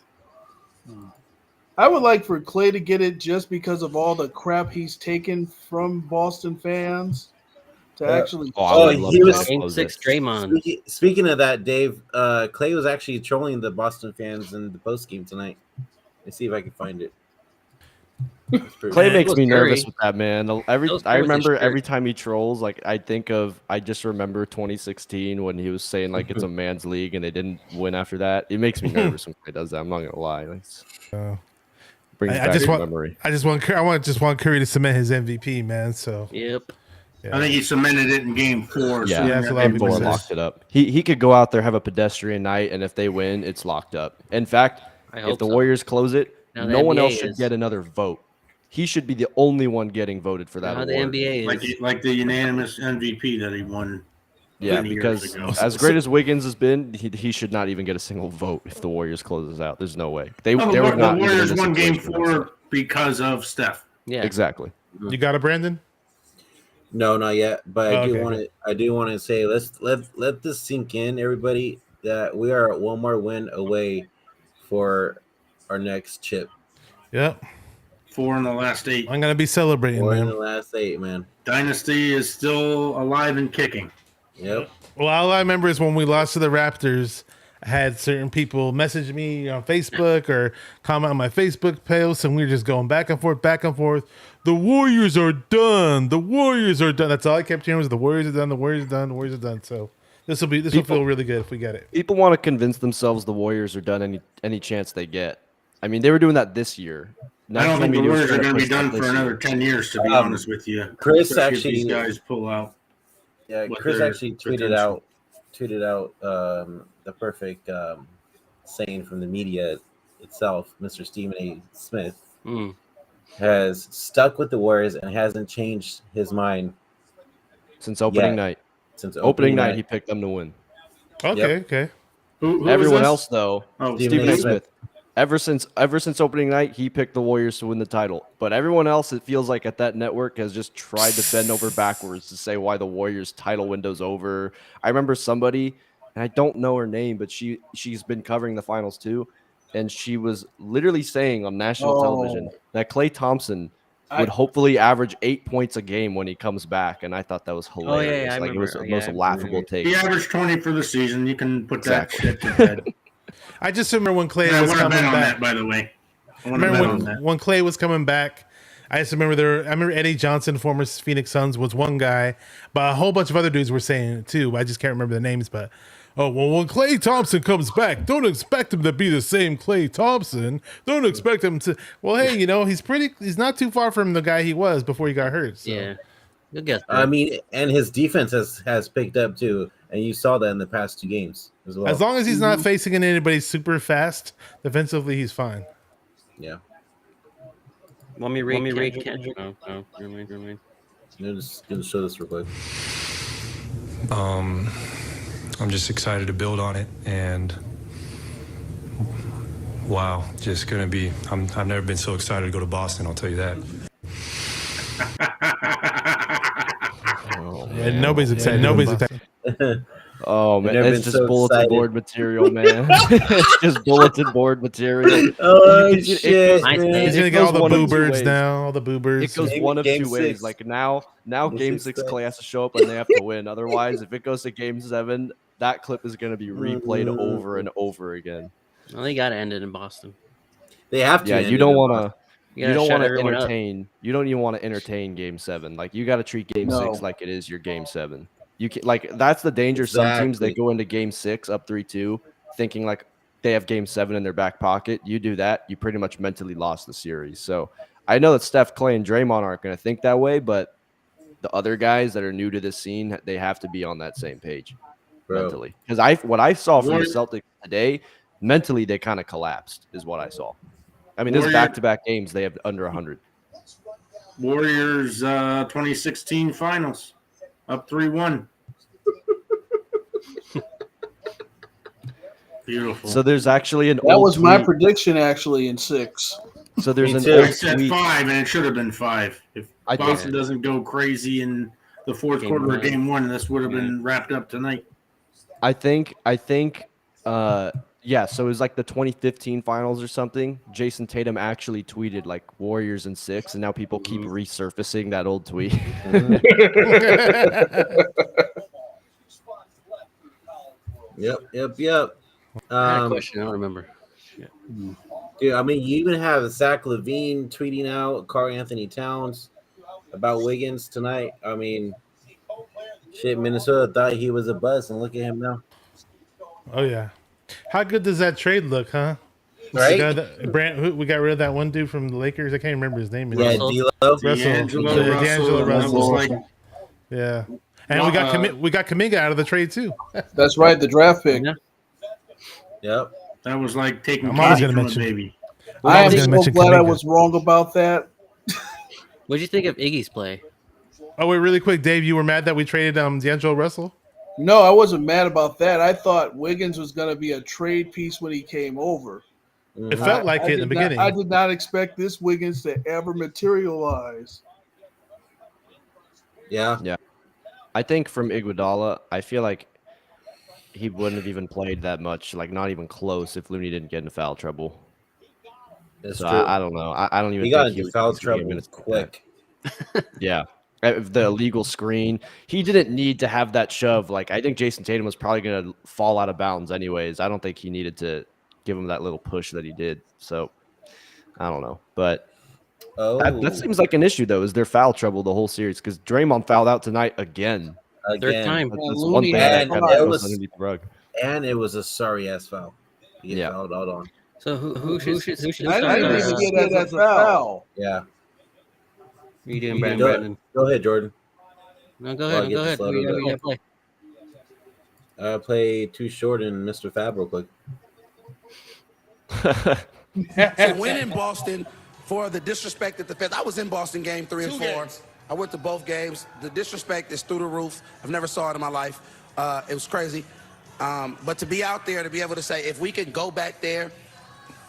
I would like for Clay to get it just because of all the crap he's taken from Boston fans to actually. He was Game 6, Draymond. Speaking of that, Dave, Clay was actually trolling the Boston fans in the post game tonight. Let's see if I can find it. Clay makes me Curry. nervous with that, man. I remember every time he trolls, like I just remember 2016 when he was saying like it's a man's league and they didn't win after that. It makes me nervous when Clay does that. I'm not gonna lie. Brings back memory. I just want Curry to cement his MVP, man. So yep. I think he cemented it in Game 4. Yeah, Game 4 locked it up. He could go out there, have a pedestrian night, and if they win, it's locked up. In fact, if the Warriors close it, no one else should get another vote. He should be the only one getting voted for that award. The NBA is like the unanimous MVP that he won. Yeah, 20 because years ago. as great as Wiggins has been, he should not even get a single vote if the Warriors closes out. There's no way. The not Warriors won Game situation 4 because of Steph. Yeah, exactly. You got it, Brandon? No, not yet. But I okay. do want to say let this sink in, everybody, that we are one more win away for our next chip. Yep. 4 in the last 8. I'm gonna be celebrating, 4 man. in the last 8, man. Dynasty is still alive and kicking. Yep. Well, all I remember is when we lost to the Raptors, I had certain people message me on Facebook or comment on my Facebook post, and we were just going back and forth. The Warriors are done. The Warriors are done. That's all I kept hearing was the Warriors are done. The Warriors are done. The Warriors are done. So this will feel really good if we get it. People want to convince themselves the Warriors are done any chance they get. I mean, they were doing that this year. I don't think the Warriors are going to be done for another 10 years, to be honest with you. Chris Especially actually, if these guys pull out. Yeah, Chris actually tweeted out the perfect saying from the media itself. Mr. Stephen A. Smith has stuck with the Warriors and hasn't changed his mind since opening night. Since opening night, he picked them to win. Okay. Who Everyone else, though, Stephen A. Smith. Ever since opening night, he picked the Warriors to win the title. But everyone else, it feels like at that network, has just tried to bend over backwards to say why the Warriors' title window's over. I remember somebody, and I don't know her name, but she's been covering the finals too, and she was literally saying on national television that Klay Thompson would hopefully average 8 points a game when he comes back, and I thought that was hilarious. I like remember. It was the most laughable take. He averaged 20 for the season. You can put that shit to bed. I just remember when Clay I was want to coming bet on back. that, by the way. I remember when Clay was coming back. I just remember I remember Eddie Johnson, former Phoenix Suns, was one guy, but a whole bunch of other dudes were saying it too. I just can't remember the names. But when Klay Thompson comes back, don't expect him to be the same Klay Thompson. Don't expect him to. Well, hey, he's not too far from the guy he was before he got hurt. So. Yeah, you'll get that. I mean, and his defense has picked up too, and you saw that in the past 2 games as well. As long as he's not facing anybody super fast defensively, he's fine. Yeah. Want me to read? No, never mind. Just gonna show this real quick. I'm just excited to build on it, and wow, just gonna be. I've never been so excited to go to Boston. I'll tell you that. Yeah, nobody's excited. Nobody's excited. Oh I've man, never it's been just so bulletin excited. board material, man. It's just bulletin board material. Oh It shit, goes, man! He's gonna it get all goes the one boo of two birds ways. now. All the boo birds. It goes one of Game two ways. 6. Like now Game game 6 six, stuff. Clay has to show up and they have to win. Otherwise, if it goes to game 7, that clip is going to be replayed over and over again. Well, they got to end it in Boston. They have to. Yeah, end you it don't in want Boston. to. You don't shut want to everyone up. entertain. You don't even want to entertain game 7. Like you got to treat game 6 like it is your game 7. You can, like that's the danger. Some teams they Exactly. go into game 6 up 3-2, thinking like they have game 7 in their back pocket. You do that, you pretty much mentally lost the series. So I know that Steph, Clay, and Draymond aren't going to think that way, but the other guys that are new to this scene, they have to be on that same page mentally. Because what I saw from the Celtics today, mentally they kind of collapsed, is what I saw. I mean, this back-to-back games, they have under 100. Warriors 2016 finals, up 3-1. Beautiful. So there's actually an that old was my tweet. prediction actually in 6. So there's an I old said tweet. 5, and it should have been 5. If Boston doesn't go crazy in the fourth quarter of game 1, this would have been wrapped up tonight. I think, yeah, so it was like the 2015 finals or something. Jason Tatum actually tweeted like Warriors in 6, and now people keep resurfacing that old tweet. Yep. I had a question. I don't remember. Dude, I mean, you even have Zach LaVine tweeting out Karl Anthony Towns about Wiggins tonight. I mean, shit, Minnesota thought he was a bust, and look at him now. Oh yeah, how good does that trade look, huh? Right? We got rid of that one dude from the Lakers. I can't remember his name. Yeah, D'Angelo Russell. Yeah, and we got Kuminga out of the trade too. That's right, the draft pick. Yep. That was like taking I'm always candy gonna from a mention- baby. I am so glad I was wrong about that. What did you think of Iggy's play? Oh wait, really quick, Dave, you were mad that we traded D'Angelo Russell? No, I wasn't mad about that. I thought Wiggins was going to be a trade piece when he came over. It felt like it in the beginning. I did not expect this Wiggins to ever materialize. Yeah. I think from Iguodala, I feel like he wouldn't have even played that much, like not even close, if Looney didn't get into foul trouble. That's so true. I don't know. I don't even He think got into foul he's gonna get trouble minutes quick. Yeah. The illegal screen. He didn't need to have that shove. Like, I think Jason Tatum was probably going to fall out of bounds anyways. I don't think he needed to give him that little push that he did. So, I don't know. But that seems like an issue, though, is their foul trouble the whole series. Because Draymond fouled out tonight again. Third time. That's one thing that kind of goes underneath the rug. And it was a sorry-ass foul. Yeah. Fouled out on. So who should I didn't even see that as a foul. Yeah. What are you doing, Brandon? Go ahead, Jordan. No, go ahead. Go ahead. We got to play. Play Too Short and Mr. Fab real quick. So win in Boston for the disrespect at the fans. I was in Boston game 3 and 4. Games. I went to both games. The disrespect is through the roof. I've never saw it in my life. It was crazy. But to be out there, to be able to say, if we could go back there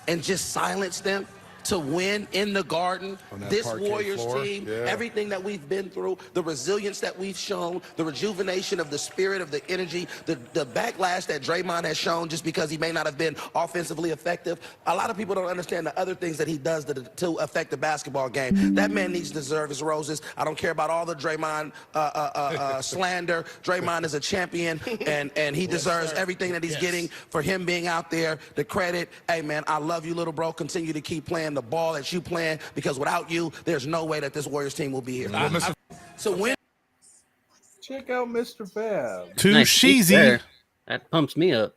and just silence them, to win in the Garden, this Warriors team, everything that we've been through, the resilience that we've shown, the rejuvenation of the spirit, of the energy, the backlash that Draymond has shown just because he may not have been offensively effective. A lot of people don't understand the other things that he does to affect the basketball game. That man needs to deserve his roses. I don't care about all the Draymond slander. Draymond is a champion, and he deserves everything that he's getting for him being out there. The credit, hey man, I love you, little bro. Continue to keep playing the ball that you playing, because without you, there's no way that this Warriors team will be here. So when check out Mr. Fab. Too Nice cheesy. there. That pumps me up.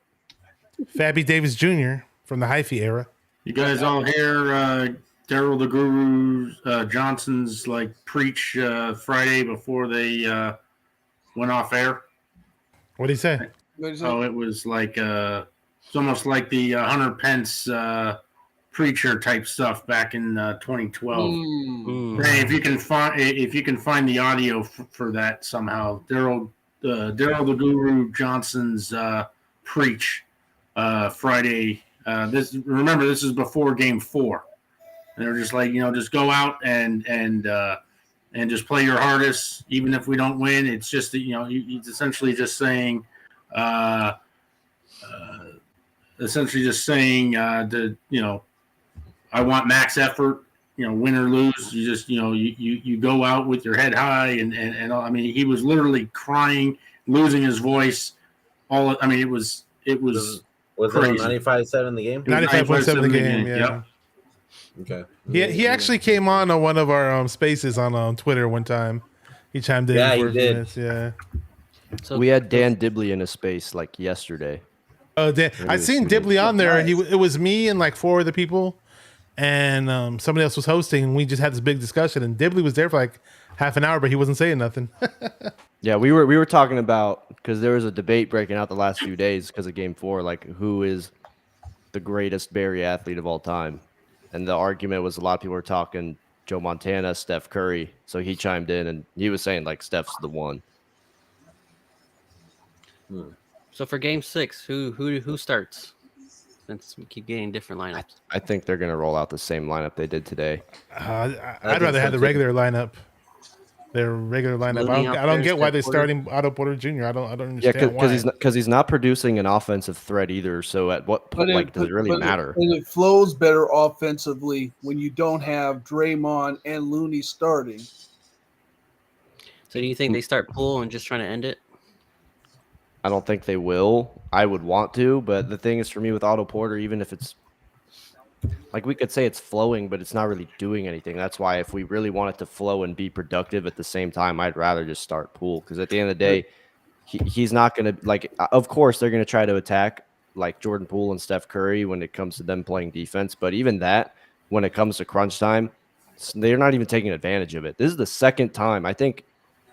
Fabby Davis Jr. from the hyphy era. You guys all hear Daryl the Guru Johnson's like preach Friday before they went off air? What did he say? Oh, it was like it's almost like the Hunter Pence preacher type stuff back in 2012. Hey, if you can find the audio for that somehow, Daryl the Guru Johnson's preach Friday. This is before Game 4. And they're just like, just go out and just play your hardest, even if we don't win. It's just that he's essentially just saying, essentially just saying that I want max effort. Win or lose, you just you go out with your head high and I mean he was literally crying, losing his voice. I mean it was Was it crazy. on 95.7 the game? 95.7 the game. Yeah. Okay. He actually came on one of our spaces on Twitter one time. He chimed in Yeah, for he a few did. minutes. Yeah. So we had Dan Dibley in a space like yesterday. Oh, Dan, Maybe I it was seen 2 days Dibley ago. on there. It was me and like 4 other people, and somebody else was hosting, and we just had this big discussion. And Dibley was there for like half an hour, but he wasn't saying nothing. Yeah, we were talking about, because there was a debate breaking out the last few days because of Game 4, like who is the greatest Barry athlete of all time, and the argument was a lot of people were talking Joe Montana, Steph Curry. So he chimed in and he was saying like Steph's the one. So for Game 6, who starts? Since we keep getting different lineups. I think they're gonna roll out the same lineup they did today. I'd rather have the regular lineup. Their regular lineup. I don't get why they're starting Otto Porter Jr. I don't understand why. Because he's not producing an offensive threat either. So at what point does it really matter? It flows better offensively when you don't have Draymond and Looney starting. So do you think they start Poole and just trying to end it? I don't think they will. I would want to, but the thing is for me with Otto Porter, even if it's like we could say it's flowing, but it's not really doing anything. That's why if we really want it to flow and be productive at the same time, I'd rather just start Poole, because at the end of the day, he's not going to, like, of course they're going to try to attack like Jordan Poole and Steph Curry when it comes to them playing defense. But even that, when it comes to crunch time, they're not even taking advantage of it. This is the second time, I think,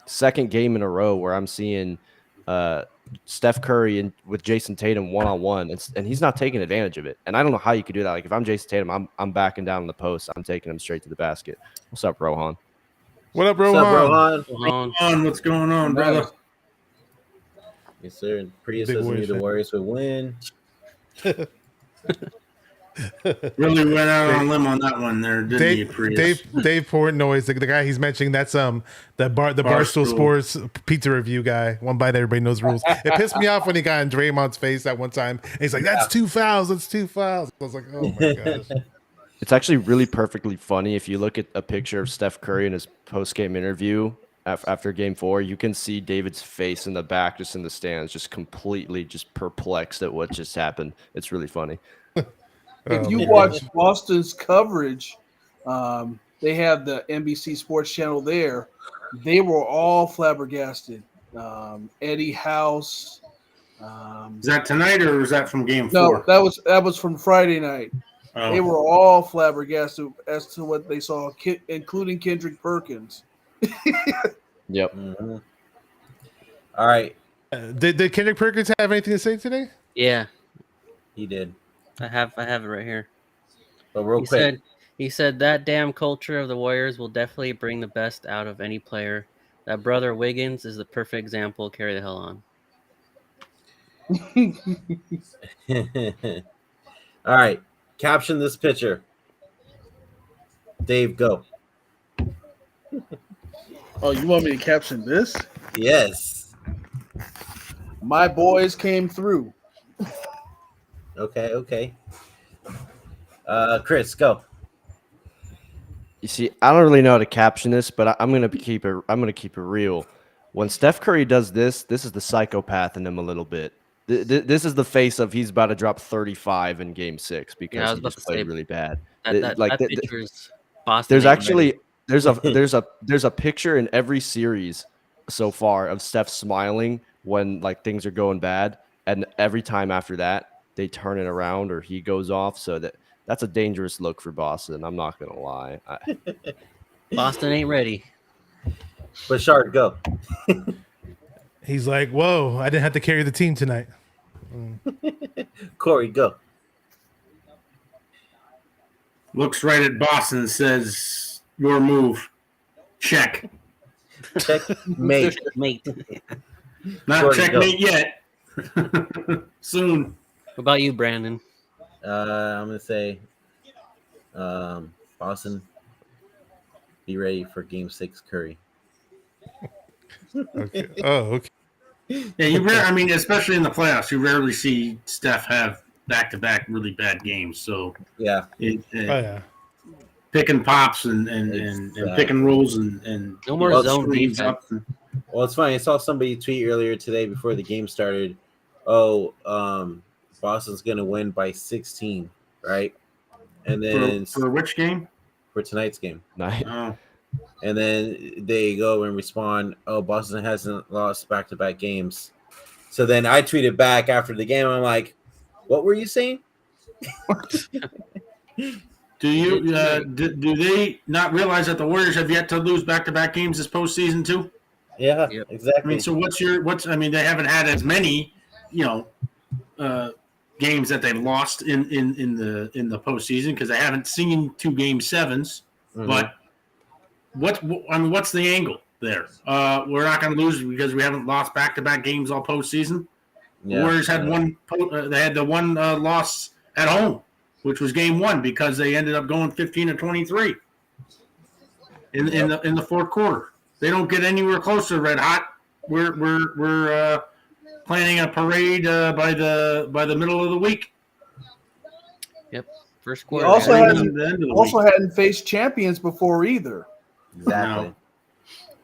second game in a row where I'm seeing Steph Curry with Jason Tatum one-on-one, and he's not taking advantage of it. And I don't know how you could do that. Like if I'm Jason Tatum, I'm backing down in the post. I'm taking him straight to the basket. What's up, Rohan? What up, Rohan? Rohan, what's going on, brother? Yes, sir. Priya says we the Warriors would win. Really went out on a limb on that one there, didn't you, Prius? Dave Portnoy, the guy he's mentioning, that's the Barstool Sports pizza review guy. One bite, everybody knows rules. It pissed me off when he got in Draymond's face that one time. And he's like, "That's 2 fouls. That's 2 fouls." I was like, "Oh my gosh." It's actually really perfectly funny. If you look at a picture of Steph Curry in his post-game interview after Game 4, you can see David's face in the back, just in the stands, just completely just perplexed at what just happened. It's really funny. If you watch Boston's coverage, they have the NBC Sports Channel there. They were all flabbergasted. Eddie House. Is that tonight or was that from Game 4? No, that was from Friday night. Oh. They were all flabbergasted as to what they saw, including Kendrick Perkins. Yep. Mm-hmm. All right. Did Kendrick Perkins have anything to say today? Yeah, he did. I have it right here. But real quick, he said that damn culture of the Warriors will definitely bring the best out of any player. That brother Wiggins is the perfect example. Carry the hell on. All right. Caption this picture. Dave, go. Oh, you want me to caption this? Yes. My boys came through. Okay. Chris, go. You see, I don't really know how to caption this, but I'm gonna keep it real. When Steph Curry does this is the psychopath in him a little bit. This is the face of he's about to drop 35 in Game 6 because he just played really bad. That picture is Boston. There's actually there's a picture in every series so far of Steph smiling when like things are going bad, and every time after that they turn it around or he goes off. So that's a dangerous look for Boston. I'm not gonna lie. Boston ain't ready. Bashar, go. He's like, "Whoa, I didn't have to carry the team tonight." Cory, go. Looks right at Boston and says, "Your move. Check." Checkmate. Not Jordan, checkmate yet. Soon. What about you, Brandon? I'm gonna say, Boston. Be ready for Game 6, Curry. Okay. Oh, okay. Yeah, I mean, especially in the playoffs, you rarely see Steph have back-to-back really bad games. So yeah, picking pops and pick and rolls and no more zone screens defense. up. Well, it's funny. I saw somebody tweet earlier today before the game started. Oh, Boston's gonna win by 16, right? And then for which game? For tonight's game. Nice. Oh. And then they go and respond, "Oh, Boston hasn't lost back-to-back games." So then I tweeted back after the game. I'm like, "What were you saying?" Do you do they not realize that the Warriors have yet to lose back-to-back games this postseason too? Yeah, exactly. I mean, so I mean, they haven't had as many, games that they lost in the postseason because they haven't seen 2 Game 7s. Mhm. But what's the angle there? We're not going to lose because we haven't lost back-to-back games all postseason. The Warriors had they had the one loss at home, which was Game 1 because they ended up going 15-23 in the fourth quarter. They don't get anywhere close to red hot. We're planning a parade by the middle of the week. Yep, first He quarter. also week. hadn't faced champions before either. Exactly. No.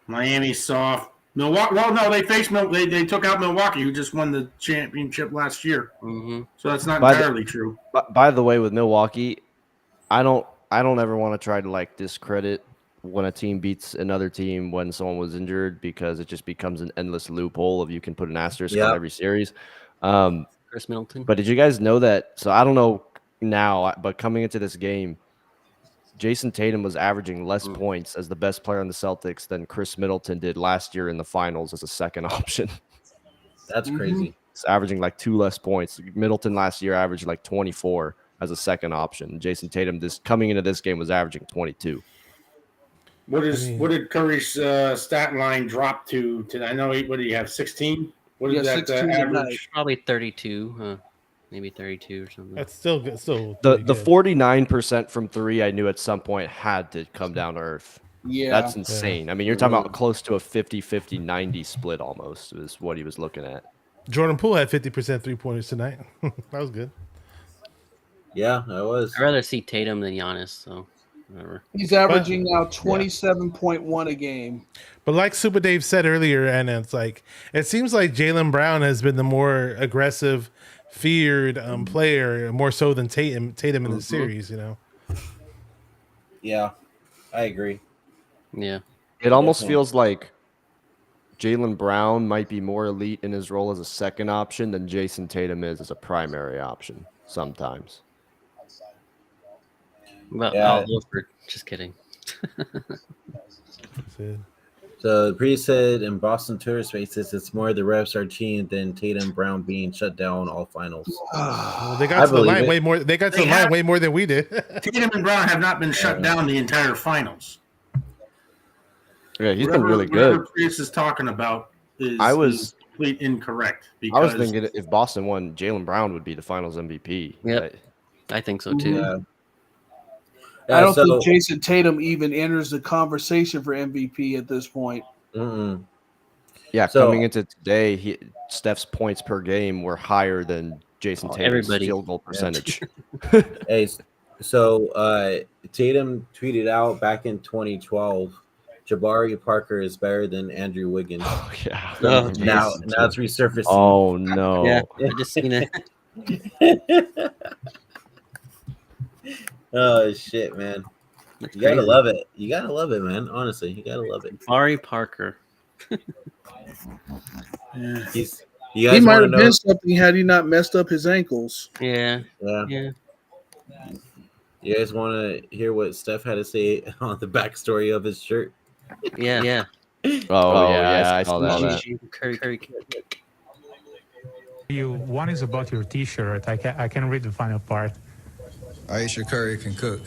Miami's soft. Milwaukee. Well, no, they faced they took out Milwaukee, who just won the championship last year. Mm-hmm. So that's not entirely true. By the way, with Milwaukee, I don't ever want to try to discredit when a team beats another team when someone was injured because it just becomes an endless loophole of you can put an asterisk on every series. Chris Middleton. But did you guys know that? So I don't know now, but coming into this game, Jason Tatum was averaging less points as the best player on the Celtics than Chris Middleton did last year in the finals as a second option. That's crazy. It's averaging 2 less points. Middleton last year averaged 24 as a second option. Jason Tatum coming into this game was averaging 22. What did Curry's stat line drop to? I know what did he have? 16. What did that 16 average? Probably 32, maybe 32 or something. That's still good. Still The 49% from 3, I knew at some point had to come down to earth. Yeah, that's insane. I mean, you're talking about close to a 50-50-90 split almost is what he was looking at. Jordan Poole had 50% 3-pointers tonight. That was good. Yeah, that was. I'd rather see Tatum than Giannis, so whatever. He's averaging now 27.1 a game. But like Super Dave said earlier, and it seems like Jaylen Brown has been the more aggressive, feared player, more so than Tatum in the series, Yeah, I agree. Yeah. It almost feels like Jaylen Brown might be more elite in his role as a second option than Jason Tatum is as a primary option sometimes. Well, just kidding. So the priest said in Boston tourist spaces, it's more the refs are cheating than Tatum Brown being shut down all finals. They got to the line way more. They got to the line way more than we did. Tatum and Brown have not been shut down the entire finals. Yeah, he's been really good. Whatever Priest is talking about is complete incorrect. I was thinking if Boston won, Jaylen Brown would be the Finals MVP. Yep, I think so too. I don't think Jason Tatum even enters the conversation for MVP at this point. Yeah, coming into today, Steph's points per game were higher than Jason Tatum's field goal percentage. Hey, so Tatum tweeted out back in 2012, Jabari Parker is better than Andrew Wiggins. Oh, yeah. So now it's resurfacing. Oh, no. Yeah, I just seen it. Oh shit, man! That's you gotta crazy. love it. You gotta love it, man. Honestly, you gotta love it. Ari Parker. He might have been something had he not messed up his ankles. Yeah. You guys want to hear what Steph had to say on the backstory of his shirt? Yeah. Oh yeah, I saw that. Curry. One is about your T-shirt. I can read the final part. Aisha Curry can cook.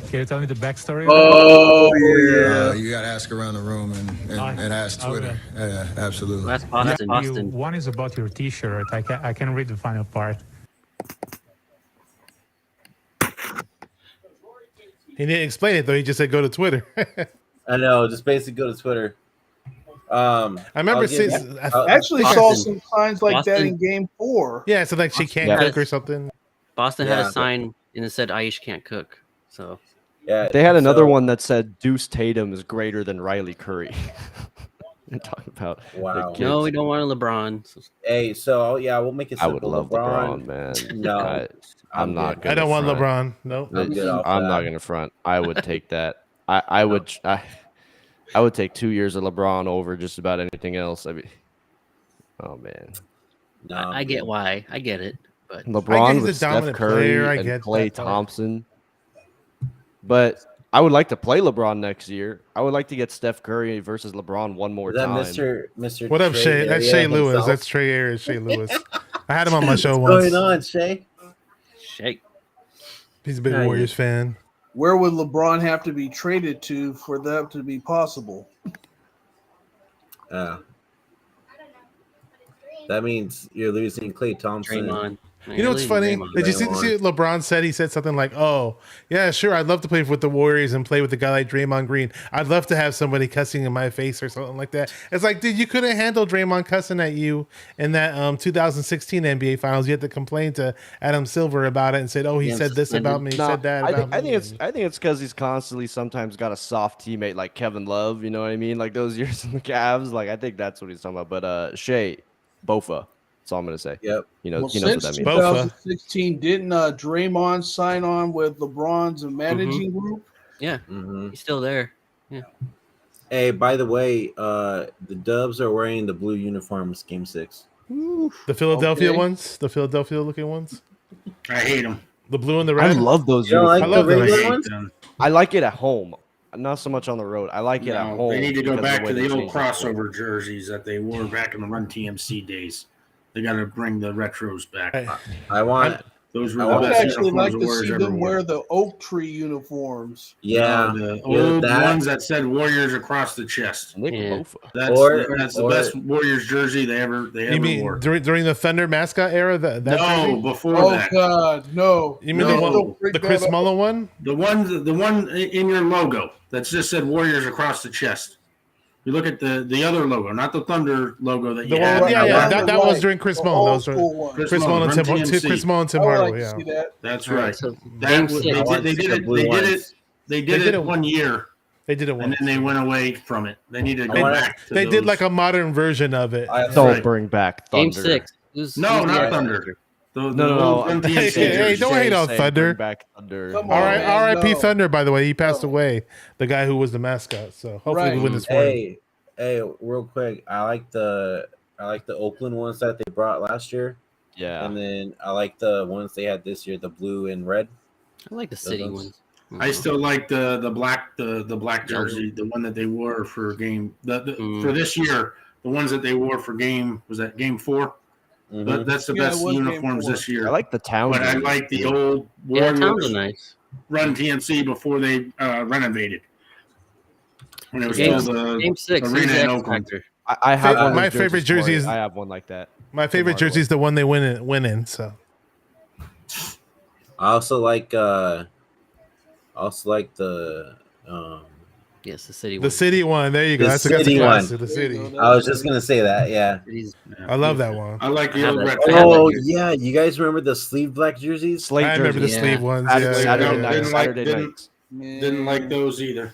Can you tell me the backstory? Oh yeah. You got to ask around the room and ask Twitter. Okay. Yeah, absolutely. That's Boston. One is about your T-shirt. I can read the final part. He didn't explain it though. He just said go to Twitter. I know. Just basically go to Twitter. I remember actually saw some signs like that Boston. in Game 4. Yeah, so like she can't cook or something. Boston had a sign and it said Aish can't cook. So yeah, They had another one that said Deuce Tatum is greater than Riley Curry. They're talking about Wow. the no, kids. we don't want a LeBron. Hey, so yeah, we'll make it I simple. would love LeBron, man. No, I'm not good. gonna I don't want front. LeBron. No. I'm not gonna front. I would take that. I would take 2 years of LeBron over just about anything else. I mean, oh man. No, I get why. I get it. But LeBron with Steph Curry and Klay Thompson. But I would like to play LeBron next year. I would like to get Steph Curry versus LeBron one more Is that time. Mr. What up, Trey Shay? That's Area Shay Lewis. himself? That's Trey Ayers. Shay Lewis. I had him on my show What's once. going on, Shay? Shay. He's a big Nice. Warriors fan. Where would LeBron have to be traded to for that to be possible? That means you're losing Klay Thompson. Draymond. You know what's funny? Did you see what LeBron said? He said something like, "Oh, yeah, sure, I'd love to play with the Warriors and play with a guy like Draymond Green. I'd love to have somebody cussing in my face or something like that." It's like, dude, you couldn't handle Draymond cussing at you in that 2016 NBA Finals. You had to complain to Adam Silver about it and said, "Oh, he said this about me. He said that about me." I think it's because he's constantly sometimes got a soft teammate like Kevin Love. You know what I mean? Like those years in the Cavs. Like I think that's what he's talking about. But Shea, Bofa. That's all I'm gonna say. Yep. He knows what Since that means. 2016, didn't Draymond sign on with LeBron's managing group? Yeah, he's still there. Yeah. Hey, by the way, the Dubs are wearing the blue uniforms. Game 6. The Philadelphia ones, the Philadelphia looking ones. I hate them. The blue and the I red. love those You don't uniforms. like I love the those. regular ones? I like it at home, not so much on the road. I like it at No, home. they need to go because of back way to they the old changed it. crossover jerseys that they wore back in the Run TMC days. They got to bring the retros back. I want. Those were I the would best actually uniforms like the to Warriors see ever them wore. wear the oak tree uniforms. Yeah, the yeah, old that- ones that said Warriors across the chest. Nick Yeah. Bofa. That's the best Warriors jersey they ever You mean wore. during the Thunder mascot era? That No, jersey? before Oh that. God, no! You mean No. the Chris Mullin one? The one in your logo that just said Warriors across the chest. You look at the other logo, not the Thunder logo that you The had. one, yeah, that was during Chris The Mullin. That old was during school one. Chris Mullin and Tim, Run TMC. Chris Mullin and Tim I would Hardaway. like to Yeah, see that. That's All right, right. so That game was- six. they did it. They did it 1 year, they did it and once. then they went away from it. They needed to They, go back. To they did those. like a modern version of it. Don't bring back Thunder. Game 6. Who's No, the not other Thunder. manager? No. Run TMC Hey, jerseys. don't hate on Say, Thunder. Bring back Thunder. Come All on, right, man, R.I.P. no. Thunder. By the way, he passed away. The guy who was the mascot. So hopefully Right. we win this one. Hey, real quick, I like the Oakland ones that they brought last year, Yeah. and then I like the ones they had this year, the blue and red. I like the city ones. ones. I still like the black jersey, the one that they wore for game for this year. The ones that they wore for game was that game 4. But that's the Yeah, it best was game uniforms 4. this year. I like the town. But I jerseys, like the too. old Yeah, towns Warriors are nice. Run TMC before they renovated. When it was Game, still the game 6. arena Who's the in X Oakland. Factor? I have one of my those favorite jerseys, jersey Cory. is I have one like that. my favorite Hardaway. jersey is the one they win in. So I also like the Yes, the city one. the city one. There you go. The That's a city one. classic. The city. I was just gonna say that. Yeah. I love that one. I like the I old have red. that. Oh yeah, you guys remember the sleeve black jerseys? Slate I remember the jerseys. sleeve ones. Saturday, Yeah, Saturday yeah, night, yeah. Didn't like- Saturday didn't- nights. Didn't like those either.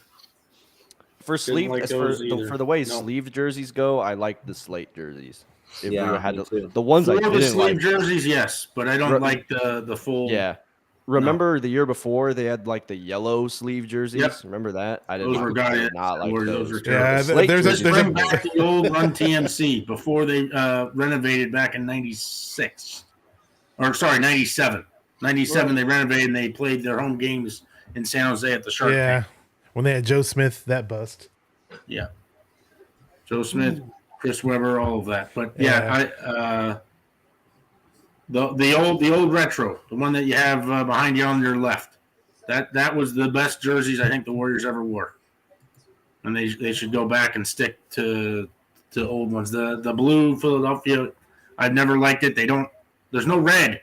For sleeve, like as those either. for the way No. sleeve jerseys go, I like the slate jerseys. If Yeah, we had me to, too. the ones I For the didn't sleeve like, jerseys, yes, but I don't Re- like the full. yeah. Remember the year before they had like the yellow sleeve jerseys? Yep. Remember that? I Those were I goddamn- did not like those those. were Yeah, terrible. Slate there's jerseys a Bring were back the old Run TMC before they renovated back in '96, or sorry, '97. '97 they renovated and they played their home games in San Jose at the Shark Yeah, Tank. when they had Joe Smith, that bust. Yeah, Joe Smith, Chris Webber, all of that. But yeah, the old retro, the one that you have behind you on your left, that was the best jerseys I think the Warriors ever wore, and they should go back and stick to old ones. The blue Philadelphia, I've never liked it. There's no red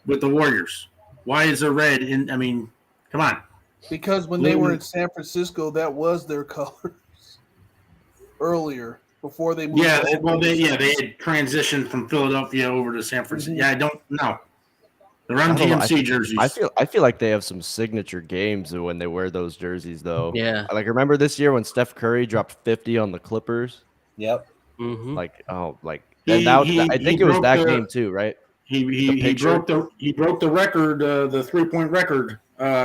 with the Warriors. Why is there red in? I mean, come on. Because when they were in San Francisco, that was their colors. earlier before they moved. Yeah, they had transitioned from Philadelphia over to San Francisco. Yeah, I don't know. The Run DMC jerseys. I feel like they have some signature games when they wear those jerseys, though. Yeah. Like remember this year when Steph Curry dropped 50 on the Clippers? Yep. Mm-hmm. I think it was that game too, right? He broke the record, the 3-point record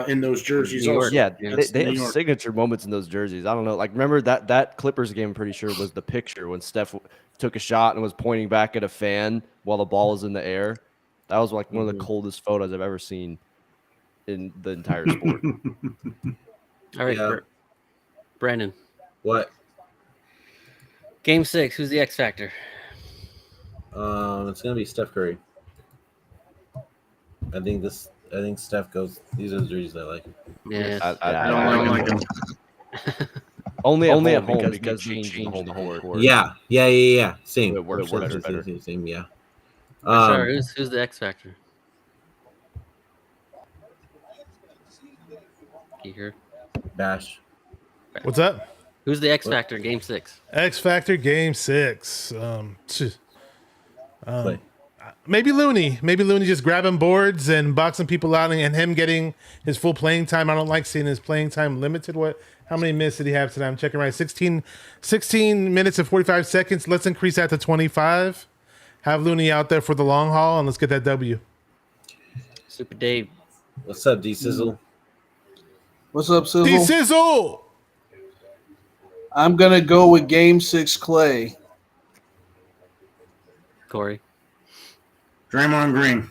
in those jerseys. Also. Yeah, they have signature moments in those jerseys. I don't know. Like remember that Clippers game? I'm pretty sure was the picture when Steph took a shot and was pointing back at a fan while the ball was in the air. That was like one of the coldest photos I've ever seen in the entire sport. All right, Brandon. What? Game 6. Who's the X factor? It's gonna be Steph Curry. I think Steph goes. These are the jerseys I like. Yeah, I don't like him. Only at home because he changed the whole court. Yeah. Same. It works better. Same. Yeah. Bashar, who's the X factor? You hear? Bash. What's up? Who's the X factor in Game 6? X factor Game 6. Maybe Looney. Maybe Looney just grabbing boards and boxing people out and him getting his full playing time. I don't like seeing his playing time limited. How many minutes did he have tonight? I'm checking right. 16 minutes and 45 seconds. Let's increase that to 25. Have Looney out there for the long haul, and let's get that W. Super Dave. What's up, D-Sizzle? What's up, Sizzle? D-Sizzle! I'm going to go with Game 6 Clay. Cory. Draymond Green.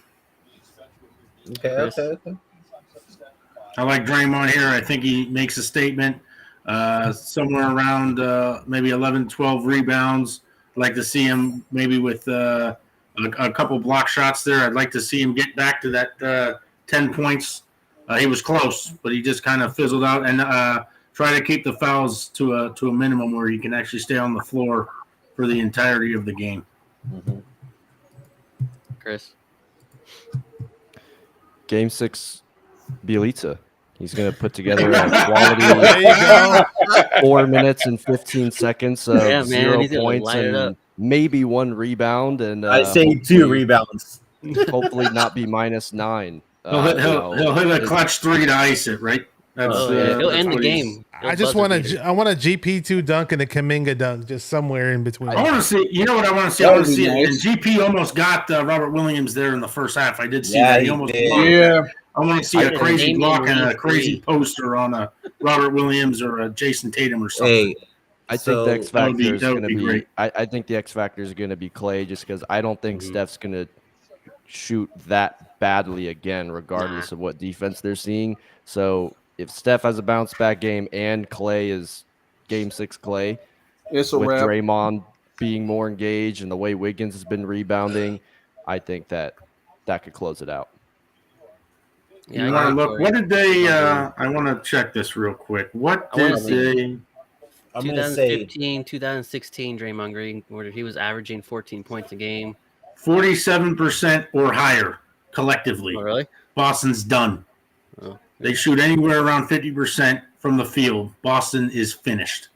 Okay. I like Draymond here. I think he makes a statement somewhere around maybe 11, 12 rebounds. I'd like to see him maybe with a couple block shots there. I'd like to see him get back to that 10 points. He was close, but he just kind of fizzled out. And try to keep the fouls to a minimum where he can actually stay on the floor for the entirety of the game. Mm-hmm. Chris. Game 6, Bielitsa. He's going to put together a quality 4 minutes and 15 seconds of 0 points and maybe 1 rebound. And I say 2 rebounds. Hopefully not be -9. He'll hit a clutch 3 to ice it, right? He'll end the game. I want a GP2 dunk and a Kuminga dunk, just somewhere in between. I want to see. You know what I want to see? I want to see it. And GP almost got Robert Williams there in the first half. I did see that. He almost blocked. Yeah. I want to see a crazy block and a crazy poster on a Robert Williams or a Jason Tatum or something. I think the X factor is going to be. I think the X factor is going to be Clay, just because I don't think Steph's going to shoot that badly again, regardless of what defense they're seeing. So if Steph has a bounce back game and Clay is Game 6 Clay, it's a with wrap. Draymond being more engaged and the way Wiggins has been rebounding, I think that could close it out. Yeah, you want to look? What did they? I want to check this real quick. What did they? 2015, 2016, Draymond Green, where he was averaging 14 points a game. 47% or higher collectively. Oh, really? Boston's done. Oh. They shoot anywhere around 50% from the field. Boston is finished.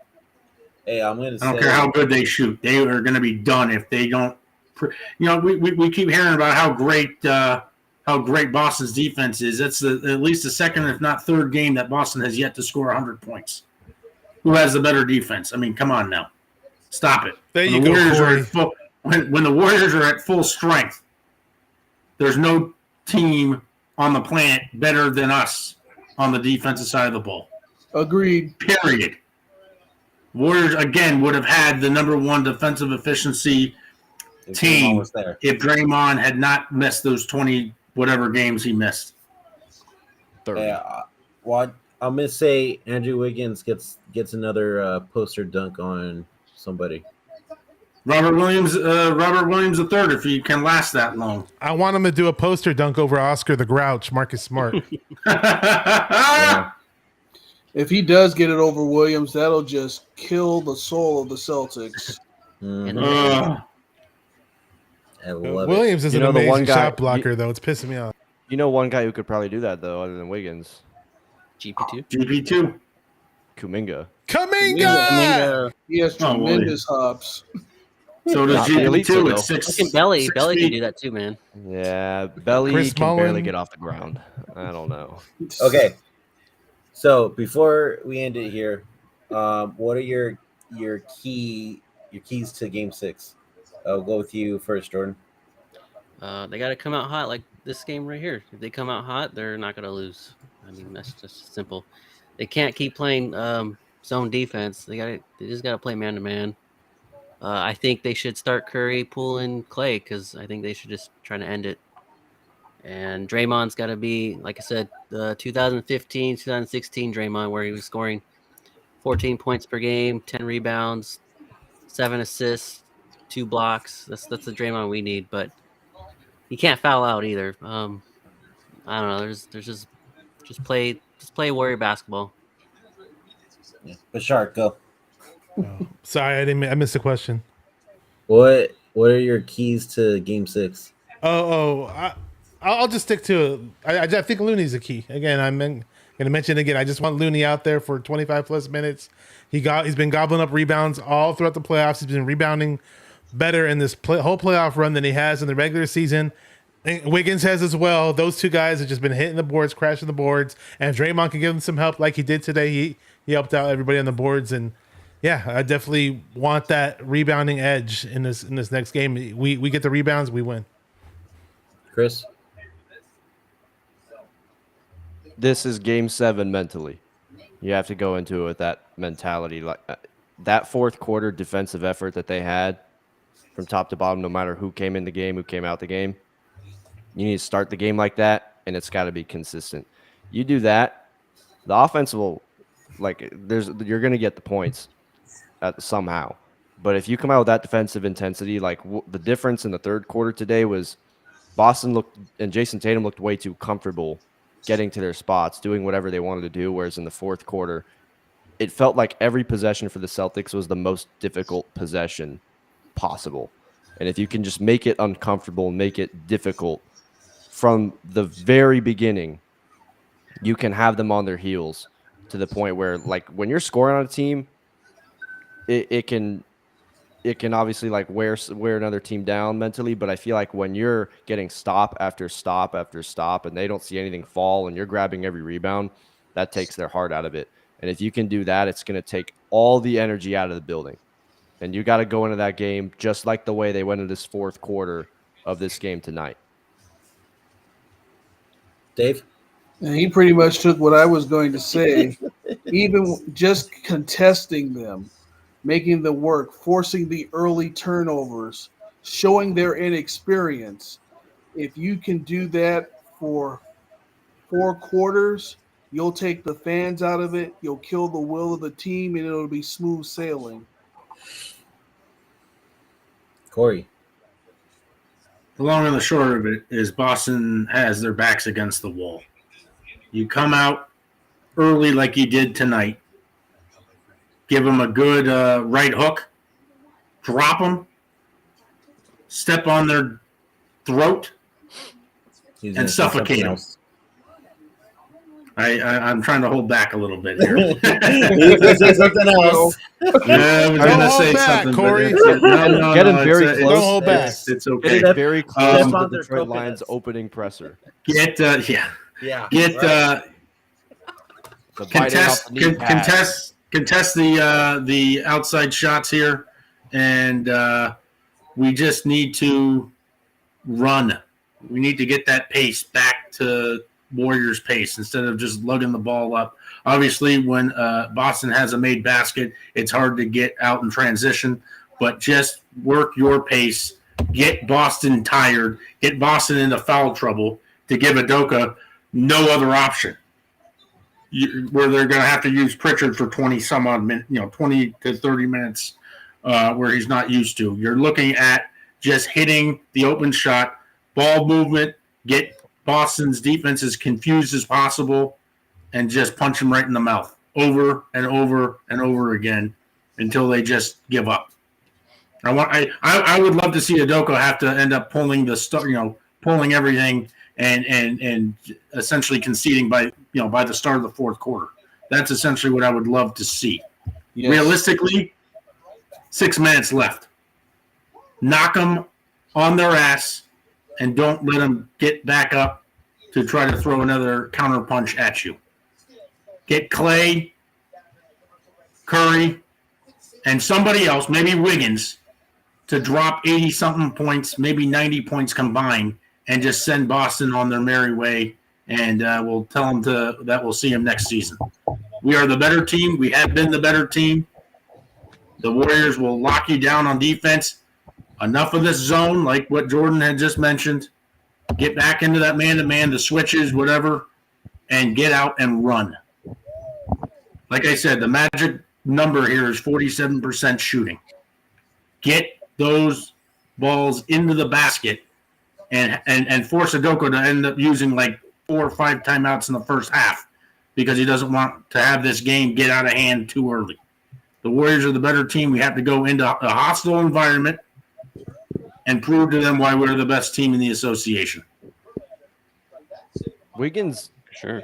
Hey, I don't care how good they shoot. They are going to be done if they don't. You know, we keep hearing about how great Boston's defense is. That's at least the second, if not third game that Boston has yet to score 100 points. Who has the better defense? I mean, come on now. Stop it. There you go, Cory. When the Warriors are at full strength, there's no team on the planet better than us on the defensive side of the ball. Agreed. Period. Warriors, again, would have had the #1 defensive efficiency team if Draymond had not missed those 20 whatever games he missed. Well, I'm going to say Andrew Wiggins gets another poster dunk on somebody. Robert Williams III, if he can last that long. I want him to do a poster dunk over Oscar the Grouch, Marcus Smart. Yeah. If he does get it over Williams, that'll just kill the soul of the Celtics. I love Williams is an the amazing one guy, shot blocker, though. It's pissing me off. You know one guy who could probably do that, though, other than Wiggins? GP2? GP2. Kuminga. Kaminga! He has tremendous hops. So does GP too at Fucking 6. Belly. 6 Belly can feet. do that too, man. Yeah, Belly Chris can barely Mullin. get off the ground. I don't know. Okay. So before we end it here, what are your keys to Game 6? I'll go with you first, Jordan. They got to come out hot like this game right here. If they come out hot, they're not going to lose. I mean, that's just simple. They can't keep playing zone defense. They just got to play man to man. I think they should start Curry, Poole, and Clay because I think they should just try to end it. And Draymond's got to be, like I said, the 2015, 2016 Draymond, where he was scoring 14 points per game, 10 rebounds, 7 assists, 2 blocks. That's the Draymond we need, but he can't foul out either. I don't know. There's just play Warrior basketball. Bashar, go. Sorry, I missed the question. What are your keys to Game 6? I'll just stick to it. I think Looney's the key. Again, I'm going to mention it again. I just want Looney out there for 25 plus minutes. He's been gobbling up rebounds all throughout the playoffs. He's been rebounding better in this whole playoff run than he has in the regular season. And Wiggins has as well. Those two guys have just been hitting the boards, crashing the boards. And if Draymond can give them some help like he did today, he helped out everybody on the boards. And yeah, I definitely want that rebounding edge in this next game. We get the rebounds, we win. Chris? This is Game 7 mentally. You have to go into it with that mentality. Like that fourth quarter defensive effort that they had from top to bottom, no matter who came in the game, who came out the game. You need to start the game like that, and it's got to be consistent. You do that, the offense will, you're going to get the points somehow. But if you come out with that defensive intensity, the difference in the third quarter today was Boston and Jason Tatum looked way too comfortable getting to their spots, doing whatever they wanted to do, whereas in the fourth quarter, it felt like every possession for the Celtics was the most difficult possession possible. And if you can just make it uncomfortable and make it difficult from the very beginning, you can have them on their heels to the point where, when you're scoring on a team, it can obviously wear another team down mentally. But I feel like when you're getting stop after stop after stop and they don't see anything fall and you're grabbing every rebound, that takes their heart out of it. And if you can do that, it's going to take all the energy out of the building. And you got to go into that game just like the way they went into this fourth quarter of this game tonight. Dave? And he pretty much took what I was going to say. Even just contesting them, making them work, forcing the early turnovers, showing their inexperience. If you can do that for 4 quarters, you'll take the fans out of it, you'll kill the will of the team, and it'll be smooth sailing. Cory? The long and the short of it is Boston has their backs against the wall. You come out early like you did tonight, give them a good right hook, drop them, step on their throat, and suffocate them. I'm trying to hold back a little bit here. He's going to say something else. Yeah, I was going to say something. Cory. Get him very close. Don't hold back. It's okay. Get very close to the Detroit Lions opening presser. Contest the outside shots here, and we just need to run. We need to get that pace back to Warriors pace instead of just lugging the ball up. Obviously, when Boston has a made basket, it's hard to get out in transition, but just work your pace, get Boston tired, get Boston into foul trouble to give Udoka no other option. Where they're going to have to use Pritchard for 20 some odd minutes, 20 to 30 minutes where he's not used to. You're looking at just hitting the open shot, ball movement, get Boston's defense as confused as possible, and just punch them right in the mouth over and over and over again until they just give up. I would love to see Udoka have to end up pulling pulling everything and essentially conceding by the start of the fourth quarter. That's essentially what I would love to see. Yes. Realistically, 6 minutes left. Knock them on their ass and don't let them get back up to try to throw another counter punch at you. Get Clay, Curry, and somebody else, maybe Wiggins, to drop 80-something points, maybe 90 points combined, and just send Boston on their merry way, and we'll tell them that we'll see them next season. We are the better team. We have been the better team. The Warriors will lock you down on defense. Enough of this zone, like what Jordan had just mentioned. Get back into that man-to-man, the switches, whatever, and get out and run. Like I said, the magic number here is 47% shooting. Get those balls into the basket and force Adoko to end up using like 4 or 5 timeouts in the first half because he doesn't want to have this game get out of hand too early. The Warriors are the better team. We have to go into a hostile environment and prove to them why we're the best team in the association. Wiggins, sure.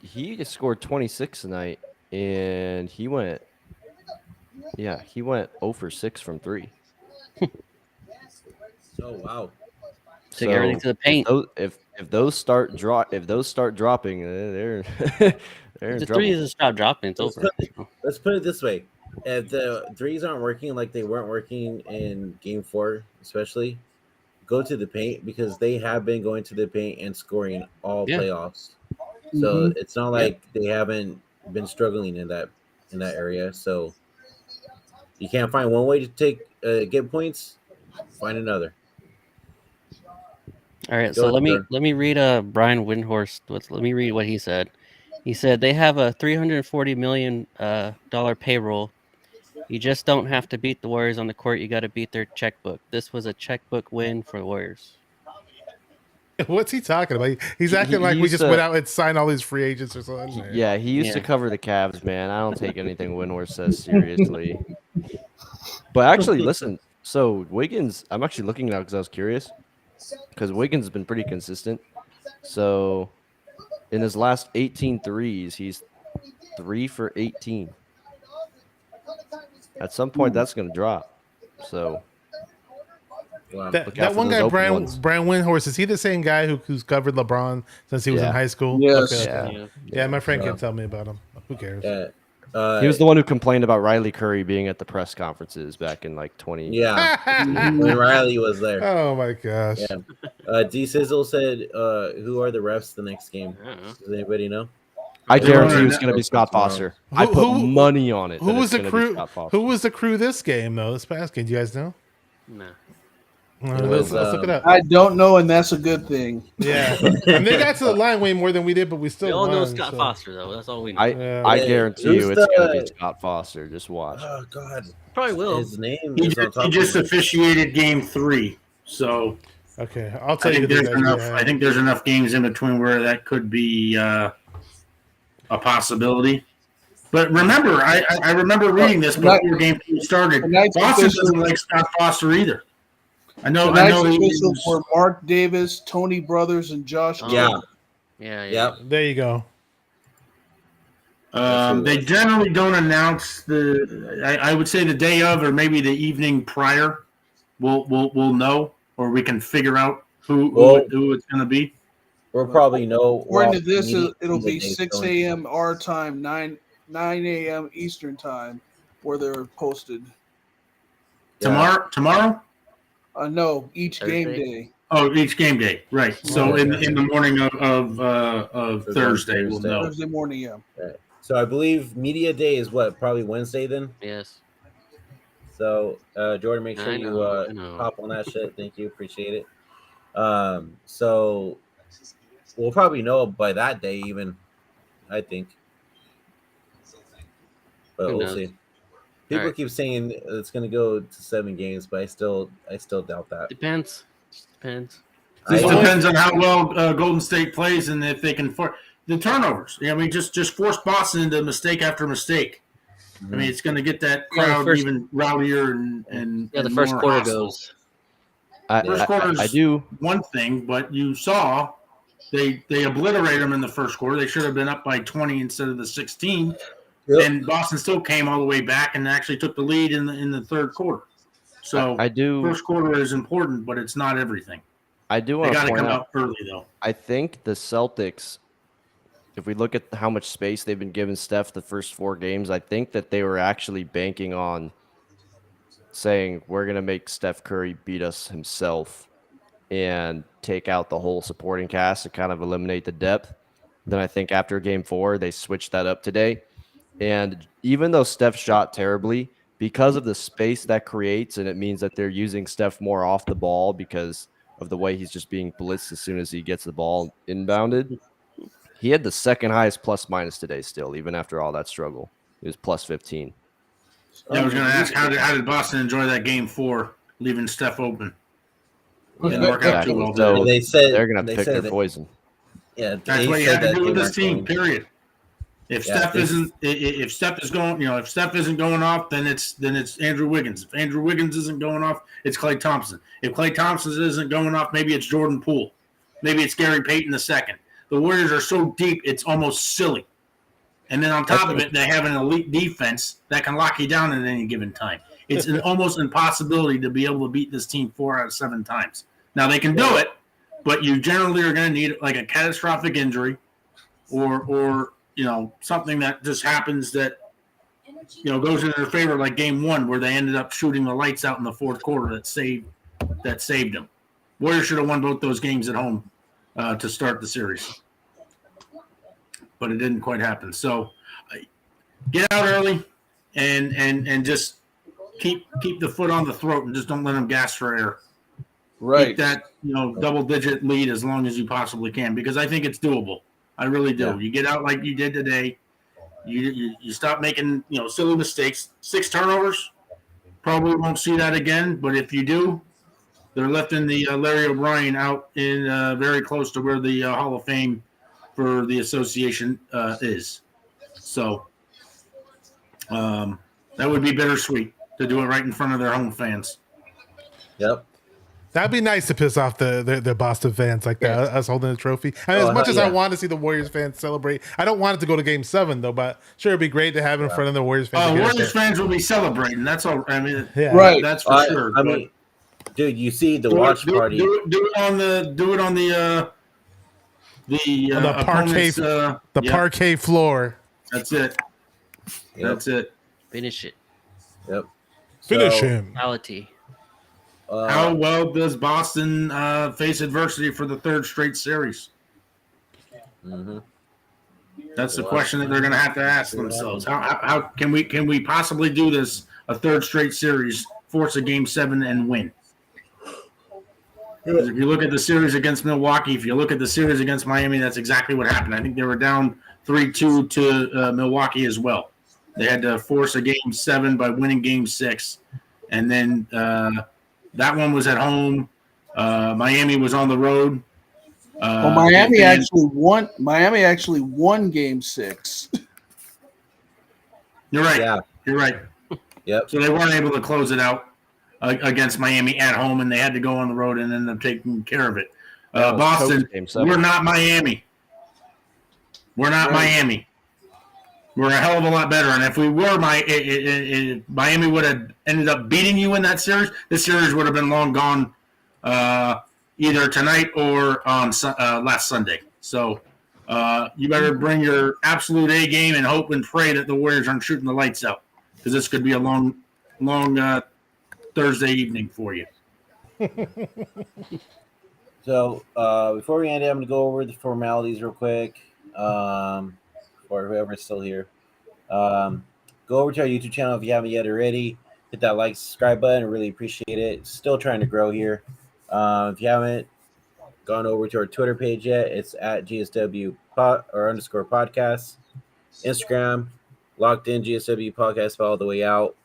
He just scored 26 tonight, and he went 0 for 6 from 3. Oh wow! Take everything to the paint. If those start dropping, they're in The trouble. three doesn't stop dropping. It's over. Let's put it this way: if the threes aren't working like they weren't working in Game 4, especially, go to the paint because they have been going to the paint and scoring all playoffs. So it's not like they haven't been struggling in that area. So you can't find one way to get points. Find another. All right, so let me read Brian Windhorst. Let me read what he said. He said they have a $340 million dollar payroll. You just don't have to beat the Warriors on the court. You got to beat their checkbook. This was a checkbook win for the Warriors. What's he talking about? He's acting like we just went out and signed all these free agents or something. Yeah, he used to cover the Cavs, man. I don't take anything Windhorst says seriously. But actually, listen. So Wiggins, I'm actually looking now because I was curious. Because Wiggins has been pretty consistent. So in his last 18 threes, he's 3 for 18. At some point, that's going to drop. So that one guy, Brian Windhorst, is he the same guy who's covered LeBron since he was in high school? Yes. Okay. Yeah, my friend can tell me about him. Who cares? He was the one who complained about Riley Curry being at the press conferences back in like 20. Yeah, when Riley was there. Oh my gosh. Yeah. D Sizzle said, "Who are the refs the next game? Does anybody know?" I guarantee it's going to be Scott Foster. I put money on it. Who was the crew? Who was the crew this game though? This past game, do you guys know? No. Let's look it up. I don't know, and that's a good thing. Yeah, and they got to the line way more than we did, but we still. We all know won, Scott Foster though. That's all we know. I guarantee you it's going to be Scott Foster. Just watch. Oh God, probably will. His name. He just officiated Game 3, so okay, I'll tell you. There's enough. I think there's enough games in between where that could be a possibility. But remember, I remember reading this before Game 3 started. Boston doesn't like Scott Foster either. I know. Officials were Mark Davis, Tony Brothers, and Josh. Yeah. There you go. They generally don't announce I would say the day of or maybe the evening prior. We'll know, or we can figure out who it's going to be. We'll probably know. According to this, it'll be 6 a.m. our time, 9 a.m. Eastern time, where they're posted. Tomorrow? No, each game day. Oh, each game day, right? So in the morning of Thursday, we'll know. Thursday morning, yeah. Right. So I believe media day is what? Probably Wednesday then. Yes. So Jordan, make sure you hop on that shit. Thank you, appreciate it. So we'll probably know by that day, even. I think. But we'll see. People keep saying it's going to go to 7 games, but I still doubt that. Depends. Just depends on how well Golden State plays and if they can the turnovers. I mean, just force Boston into mistake after mistake. Mm-hmm. I mean, it's going to get that crowd even rowdier and the first more quarter hostile. goes. First quarter's I do one thing, but you saw they obliterate them in the first quarter. They should have been up by 20 instead of the 16. and Boston still came all the way back and actually took the lead in the third quarter. So I do. First quarter is important, but it's not everything. I do They want got to to point come out out early though. I think the Celtics, if we look at how much space they've been giving Steph the first 4 games, I think that they were actually banking on saying we're going to make Steph Curry beat us himself and take out the whole supporting cast to kind of eliminate the depth. Then I think after game 4, they switched that up today. And even though Steph shot terribly, because of the space that creates, and it means that they're using Steph more off the ball because of the way he's just being blitzed as soon as he gets the ball inbounded. He had the second highest plus minus today still, even after all that struggle. It was plus 15. Yeah, I was going to ask, how did Boston enjoy that game 4, leaving Steph open? Didn't work out too well. So they said they're going to pick their that, poison. Yeah, that's what you have to do with this team. Period. If Yeah, Steph is going, if Steph isn't going off, then it's Andrew Wiggins. If Andrew Wiggins isn't going off, it's Klay Thompson. If Klay Thompson isn't going off, maybe it's Jordan Poole. Maybe it's Gary Payton II. The Warriors are so deep, it's almost silly. And then on top of it, they have an elite defense that can lock you down at any given time. It's an almost impossibility to be able to beat this team 4 out of 7 times. Now, they can do it, but you generally are going to need like a catastrophic injury or something that just happens that, goes in their favor, like game 1 where they ended up shooting the lights out in the fourth quarter that saved them. Warriors should have won both those games at home to start the series. But it didn't quite happen. So get out early and just keep the foot on the throat and just don't let them gas for air. Right. Keep that double-digit lead as long as you possibly can, because I think it's doable. I really do. Yeah. You get out like you did today. You stop making silly mistakes. 6 turnovers. Probably won't see that again. But if you do, they're lifting the Larry O'Brien out in very close to where the Hall of Fame for the association is. So that would be bittersweet to do it right in front of their home fans. Yep. That'd be nice to piss off the Boston fans like that, us holding the trophy. And as much as I want to see the Warriors fans celebrate, I don't want it to go to Game 7 though. But sure, it'd be great to have it in front of the Warriors fans. Warriors fans will be celebrating. That's all. I mean, right? That's for sure. I mean, dude, you see the watch party. Do it on the parquet, parquet floor. That's it. Yep. That's it. Finish it. Yep. Finish him. Reality. How well does Boston face adversity for the 3rd straight series? Mm-hmm. That's the question that they're going to have to ask themselves. How can we possibly do this a 3rd straight series, force a Game 7 and win? Because if you look at the series against Milwaukee, if you look at the series against Miami, that's exactly what happened. I think they were down 3-2 to Milwaukee as well. They had to force a Game 7 by winning Game 6, and then that one was at home. Miami was on the road. Well, Miami actually won. Miami actually won Game 6. You're right. Yeah. You're right. Yep. So they weren't able to close it out against Miami at home, and they had to go on the road and end up taking care of it. Boston, we're not Miami. We're not Miami. We're a hell of a lot better. And if we were Miami would have ended up beating you in that series, this series would have been long gone either tonight or on last Sunday. So you better bring your absolute A game and hope and pray that the Warriors aren't shooting the lights out, because this could be a long Thursday evening for you. So before we end it, I'm going to go over the formalities real quick. For whoever's still here, go over to our YouTube channel if you haven't yet already. Hit that like, subscribe button. I really appreciate it. Still trying to grow here. If you haven't gone over to our Twitter page yet, it's at GSW _podcast. Instagram, locked in GSW podcast all the way out.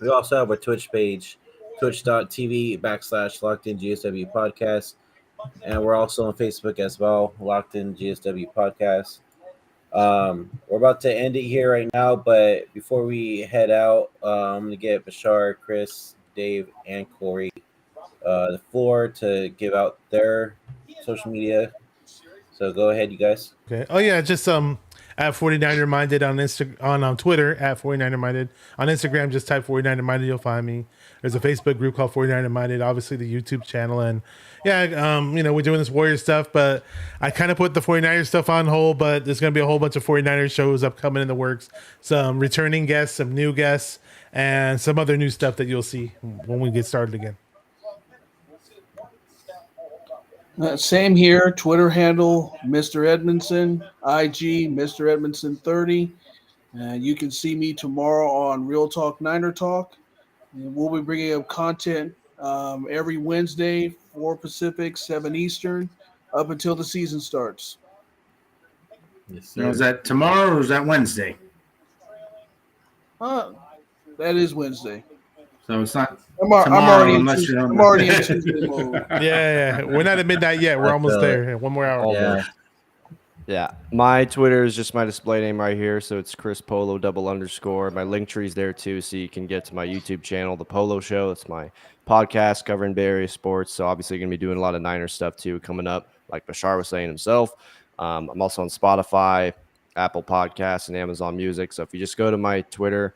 We also have our Twitch page, twitch.tv/locked in GSW podcast. And we're also on Facebook as well, locked in GSW podcast. We're about to end it here right now, but before we head out, I'm going to get Bashar, Chris, Dave, and Cory the floor to give out their social media. So go ahead, you guys. Okay. Oh yeah, just at 49er Minded on Twitter at 49er Minded. On Instagram, just type 49er Minded, you'll find me. There's a Facebook group called 49er Minded, obviously the YouTube channel, and we're doing this Warrior stuff, but I kind of put the 49er stuff on hold, but there's going to be a whole bunch of 49er shows upcoming in the works, some returning guests, some new guests, and some other new stuff that you'll see when we get started again. Same here. Twitter handle, Mr. Edmondson. IG, Mr. Edmondson 30. You can see me tomorrow on Real Talk Niner Talk. And we'll be bringing up content every Wednesday, 4 Pacific, 7 Eastern, up until the season starts. Yes, Now, is that tomorrow or is that Wednesday? That is Wednesday. So it's not I'm tomorrow already unless you're on I'm the- already in Tuesday mode. Yeah. We're not at midnight yet. We're almost there. One more hour. Almost. Yeah. My Twitter is just my display name right here. So it's Chris Polo _. My link tree is there too. So you can get to my YouTube channel, The Polo Show. It's my podcast covering various sports. So obviously going to be doing a lot of Niner stuff too coming up, like Bashar was saying himself. I'm also on Spotify, Apple Podcasts, and Amazon Music. So if you just go to my Twitter,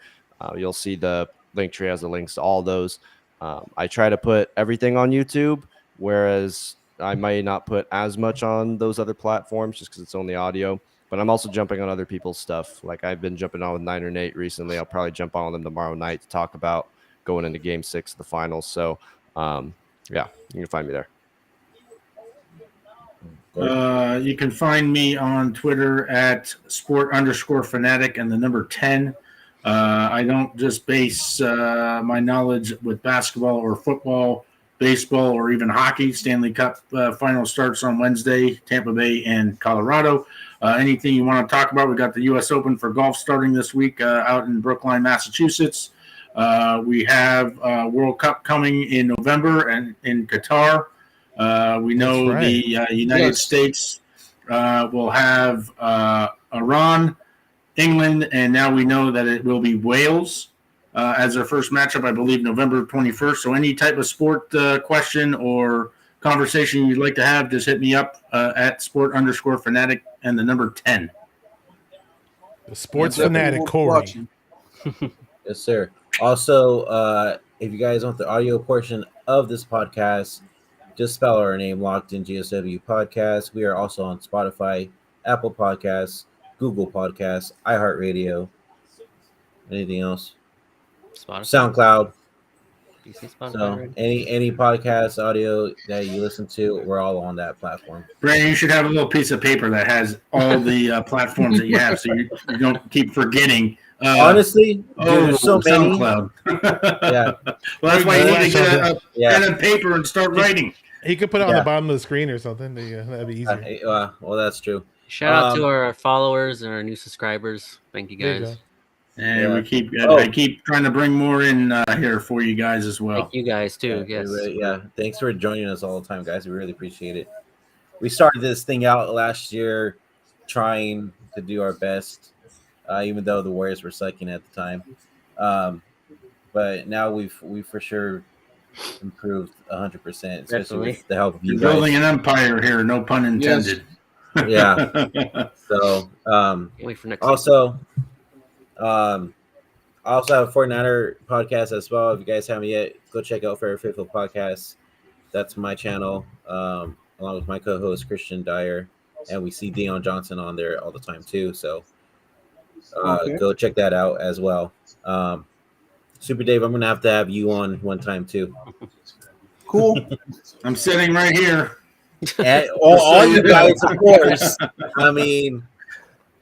you'll see the link tree has the links to all those. I try to put everything on YouTube, whereas I may not put as much on those other platforms just because it's only audio. But I'm also jumping on other people's stuff. Like I've been jumping on with Niner Nate recently. I'll probably jump on with them tomorrow night to talk about going into Game 6 of the finals. So, you can find me there. You can find me on Twitter at sport_fanatic and the number 10. I don't just base my knowledge with basketball or football, baseball, or even hockey. Stanley Cup final starts on Wednesday, Tampa Bay and Colorado. Anything you want to talk about, we got the U.S. Open for golf starting this week out in Brookline, Massachusetts. We have World Cup coming in November and in Qatar. We know the United States will have Iran, England, and now we know that it will be Wales as their first matchup, I believe, November 21st. So any type of sport question or conversation you'd like to have, just hit me up at sport_fanatic and the number 10. The sports fanatic, Cory. Yes, sir. Also, if you guys want the audio portion of this podcast, just spell our name, Locked In GSW Podcast. We are also on Spotify, Apple Podcasts, Google Podcasts, iHeartRadio. Anything else? Spotify. SoundCloud. Spotify, So right? any podcast audio that you listen to, we're all on that platform. Brandon, you should have a little pice of paper that has all the platforms that you have, so you don't keep forgetting. Honestly, there's so many. SoundCloud. Yeah. Well, that's why you need to get a pen and paper and start writing. He could put it on the bottom of the screen or something. That'd be easier. Well, that's true. Shout out to our followers and our new subscribers. Thank you guys. And I keep trying to bring more in here for you guys as well. Thank you guys too. Yes. Thanks for joining us all the time, guys. We really appreciate it. We started this thing out last year, trying to do our best, even though the Warriors were sucking at the time. But now we've for sure improved 100%, especially with the help of you You're guys. building an empire here, no pun intended. Yes. Yeah. So wait for next also. I also have a 49er podcast as well. If you guys haven't yet, go check out Fair Faithful Podcast. That's my channel, along with my co-host Christian Dyer, and we see Deion Johnson on there all the time too. So go check that out as well. Super Dave, I'm gonna have you on one time too. Cool. I'm sitting right here. And all you guys, of course. I mean,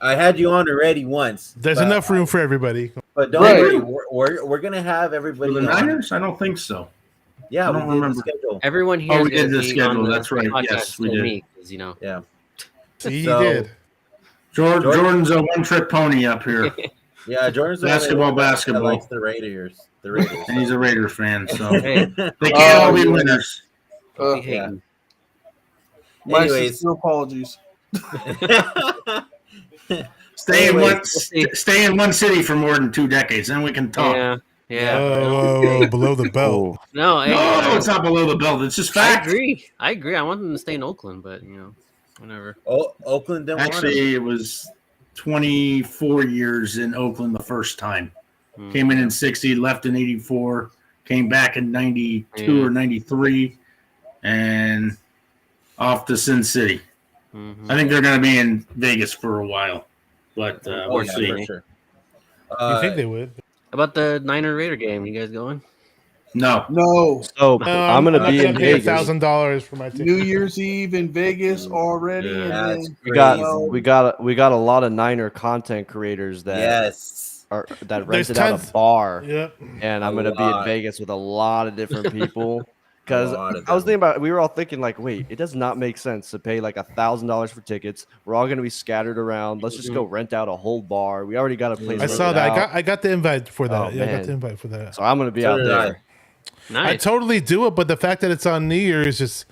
I had you on already once. There's enough room for everybody. But don't worry, we're gonna have everybody. For the Niners? I don't think so. Yeah, I don't remember. Everyone here. We did the schedule. That's right. Yes, we did. Me, yeah. See, you did. Jordan's a one-trick pony up here. Yeah, Jordan's basketball. That likes the Raiders. And he's a Raider fan, so they can't all be winners. My sincere apologies. Stay in one city for more than 2 decades, then we can talk. Yeah. Oh, below the belt. No, it's not below the belt. It's just fact. I agree. I want them to stay in Oakland, but whatever. Oakland didn't Actually, want it was 24 years in Oakland the first time. Came in 60, left in 84, came back in 92 or 93, and off to Sin City. I think they're going to be in Vegas for a while, but we'll see. For sure. You think they would? How about the Niner Raider game? You guys going? No. So I'm going to be in pay Vegas. $1,000 for my ticket. New Year's Eve in Vegas already. Yeah, and that's then, We got a lot of Niner content creators that that rented out a bar. Yep. And I'm A gonna be in lot. Vegas with a lot of different people. Because lot of I was thinking about, we were all thinking like, wait, it does not make sense to pay like $1,000 for tickets. We're all gonna be scattered around. Let's just go rent out a whole bar. We already got a place. I saw that. out. I got the invite for that. Oh, yeah, I got man. the invite for that. So I'm gonna be out there. Nice. I totally do it, but the fact that it's on New Year's just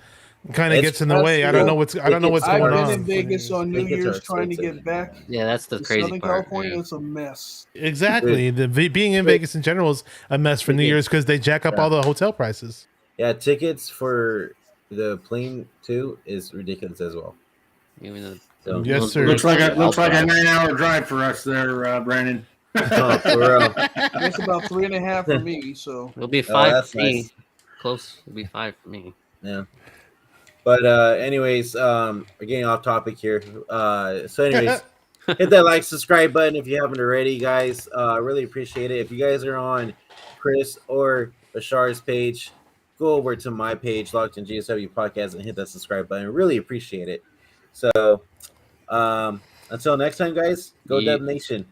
kind of gets in the way. I don't know what's going I've been on. in Vegas on New Tickets are Year's trying to expensive. get back. Yeah, that's the to crazy Southern part. California, Yeah. it's a mess. Exactly. Being in Vegas in general is a mess for New Year's because they jack up all the hotel prices. Yeah, tickets for the plane too is ridiculous as well. So, Yes, sir. Looks like a 9-hour drive for us there, Brandon. Oh, for real. It's about 3.5 for me. So It'll be Oh, 5 that's for me. nice. Close. It'll be 5 for me. Yeah. But anyways, we're getting off topic here. So anyways, hit that like, subscribe button if you haven't already, guys. Really appreciate it. If you guys are on Chris or Bashar's page, go over to my page, Locked in GSW Podcast, and hit that subscribe button. Really appreciate it. So until next time, guys, go Dub Nation.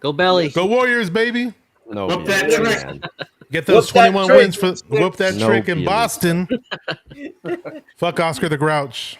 Go Belly. Go Warriors, baby. No, Whoop that trick. Get those Whoop that 21 trick. wins for whoop that No trick in feelings. Boston. Fuck Oscar the Grouch.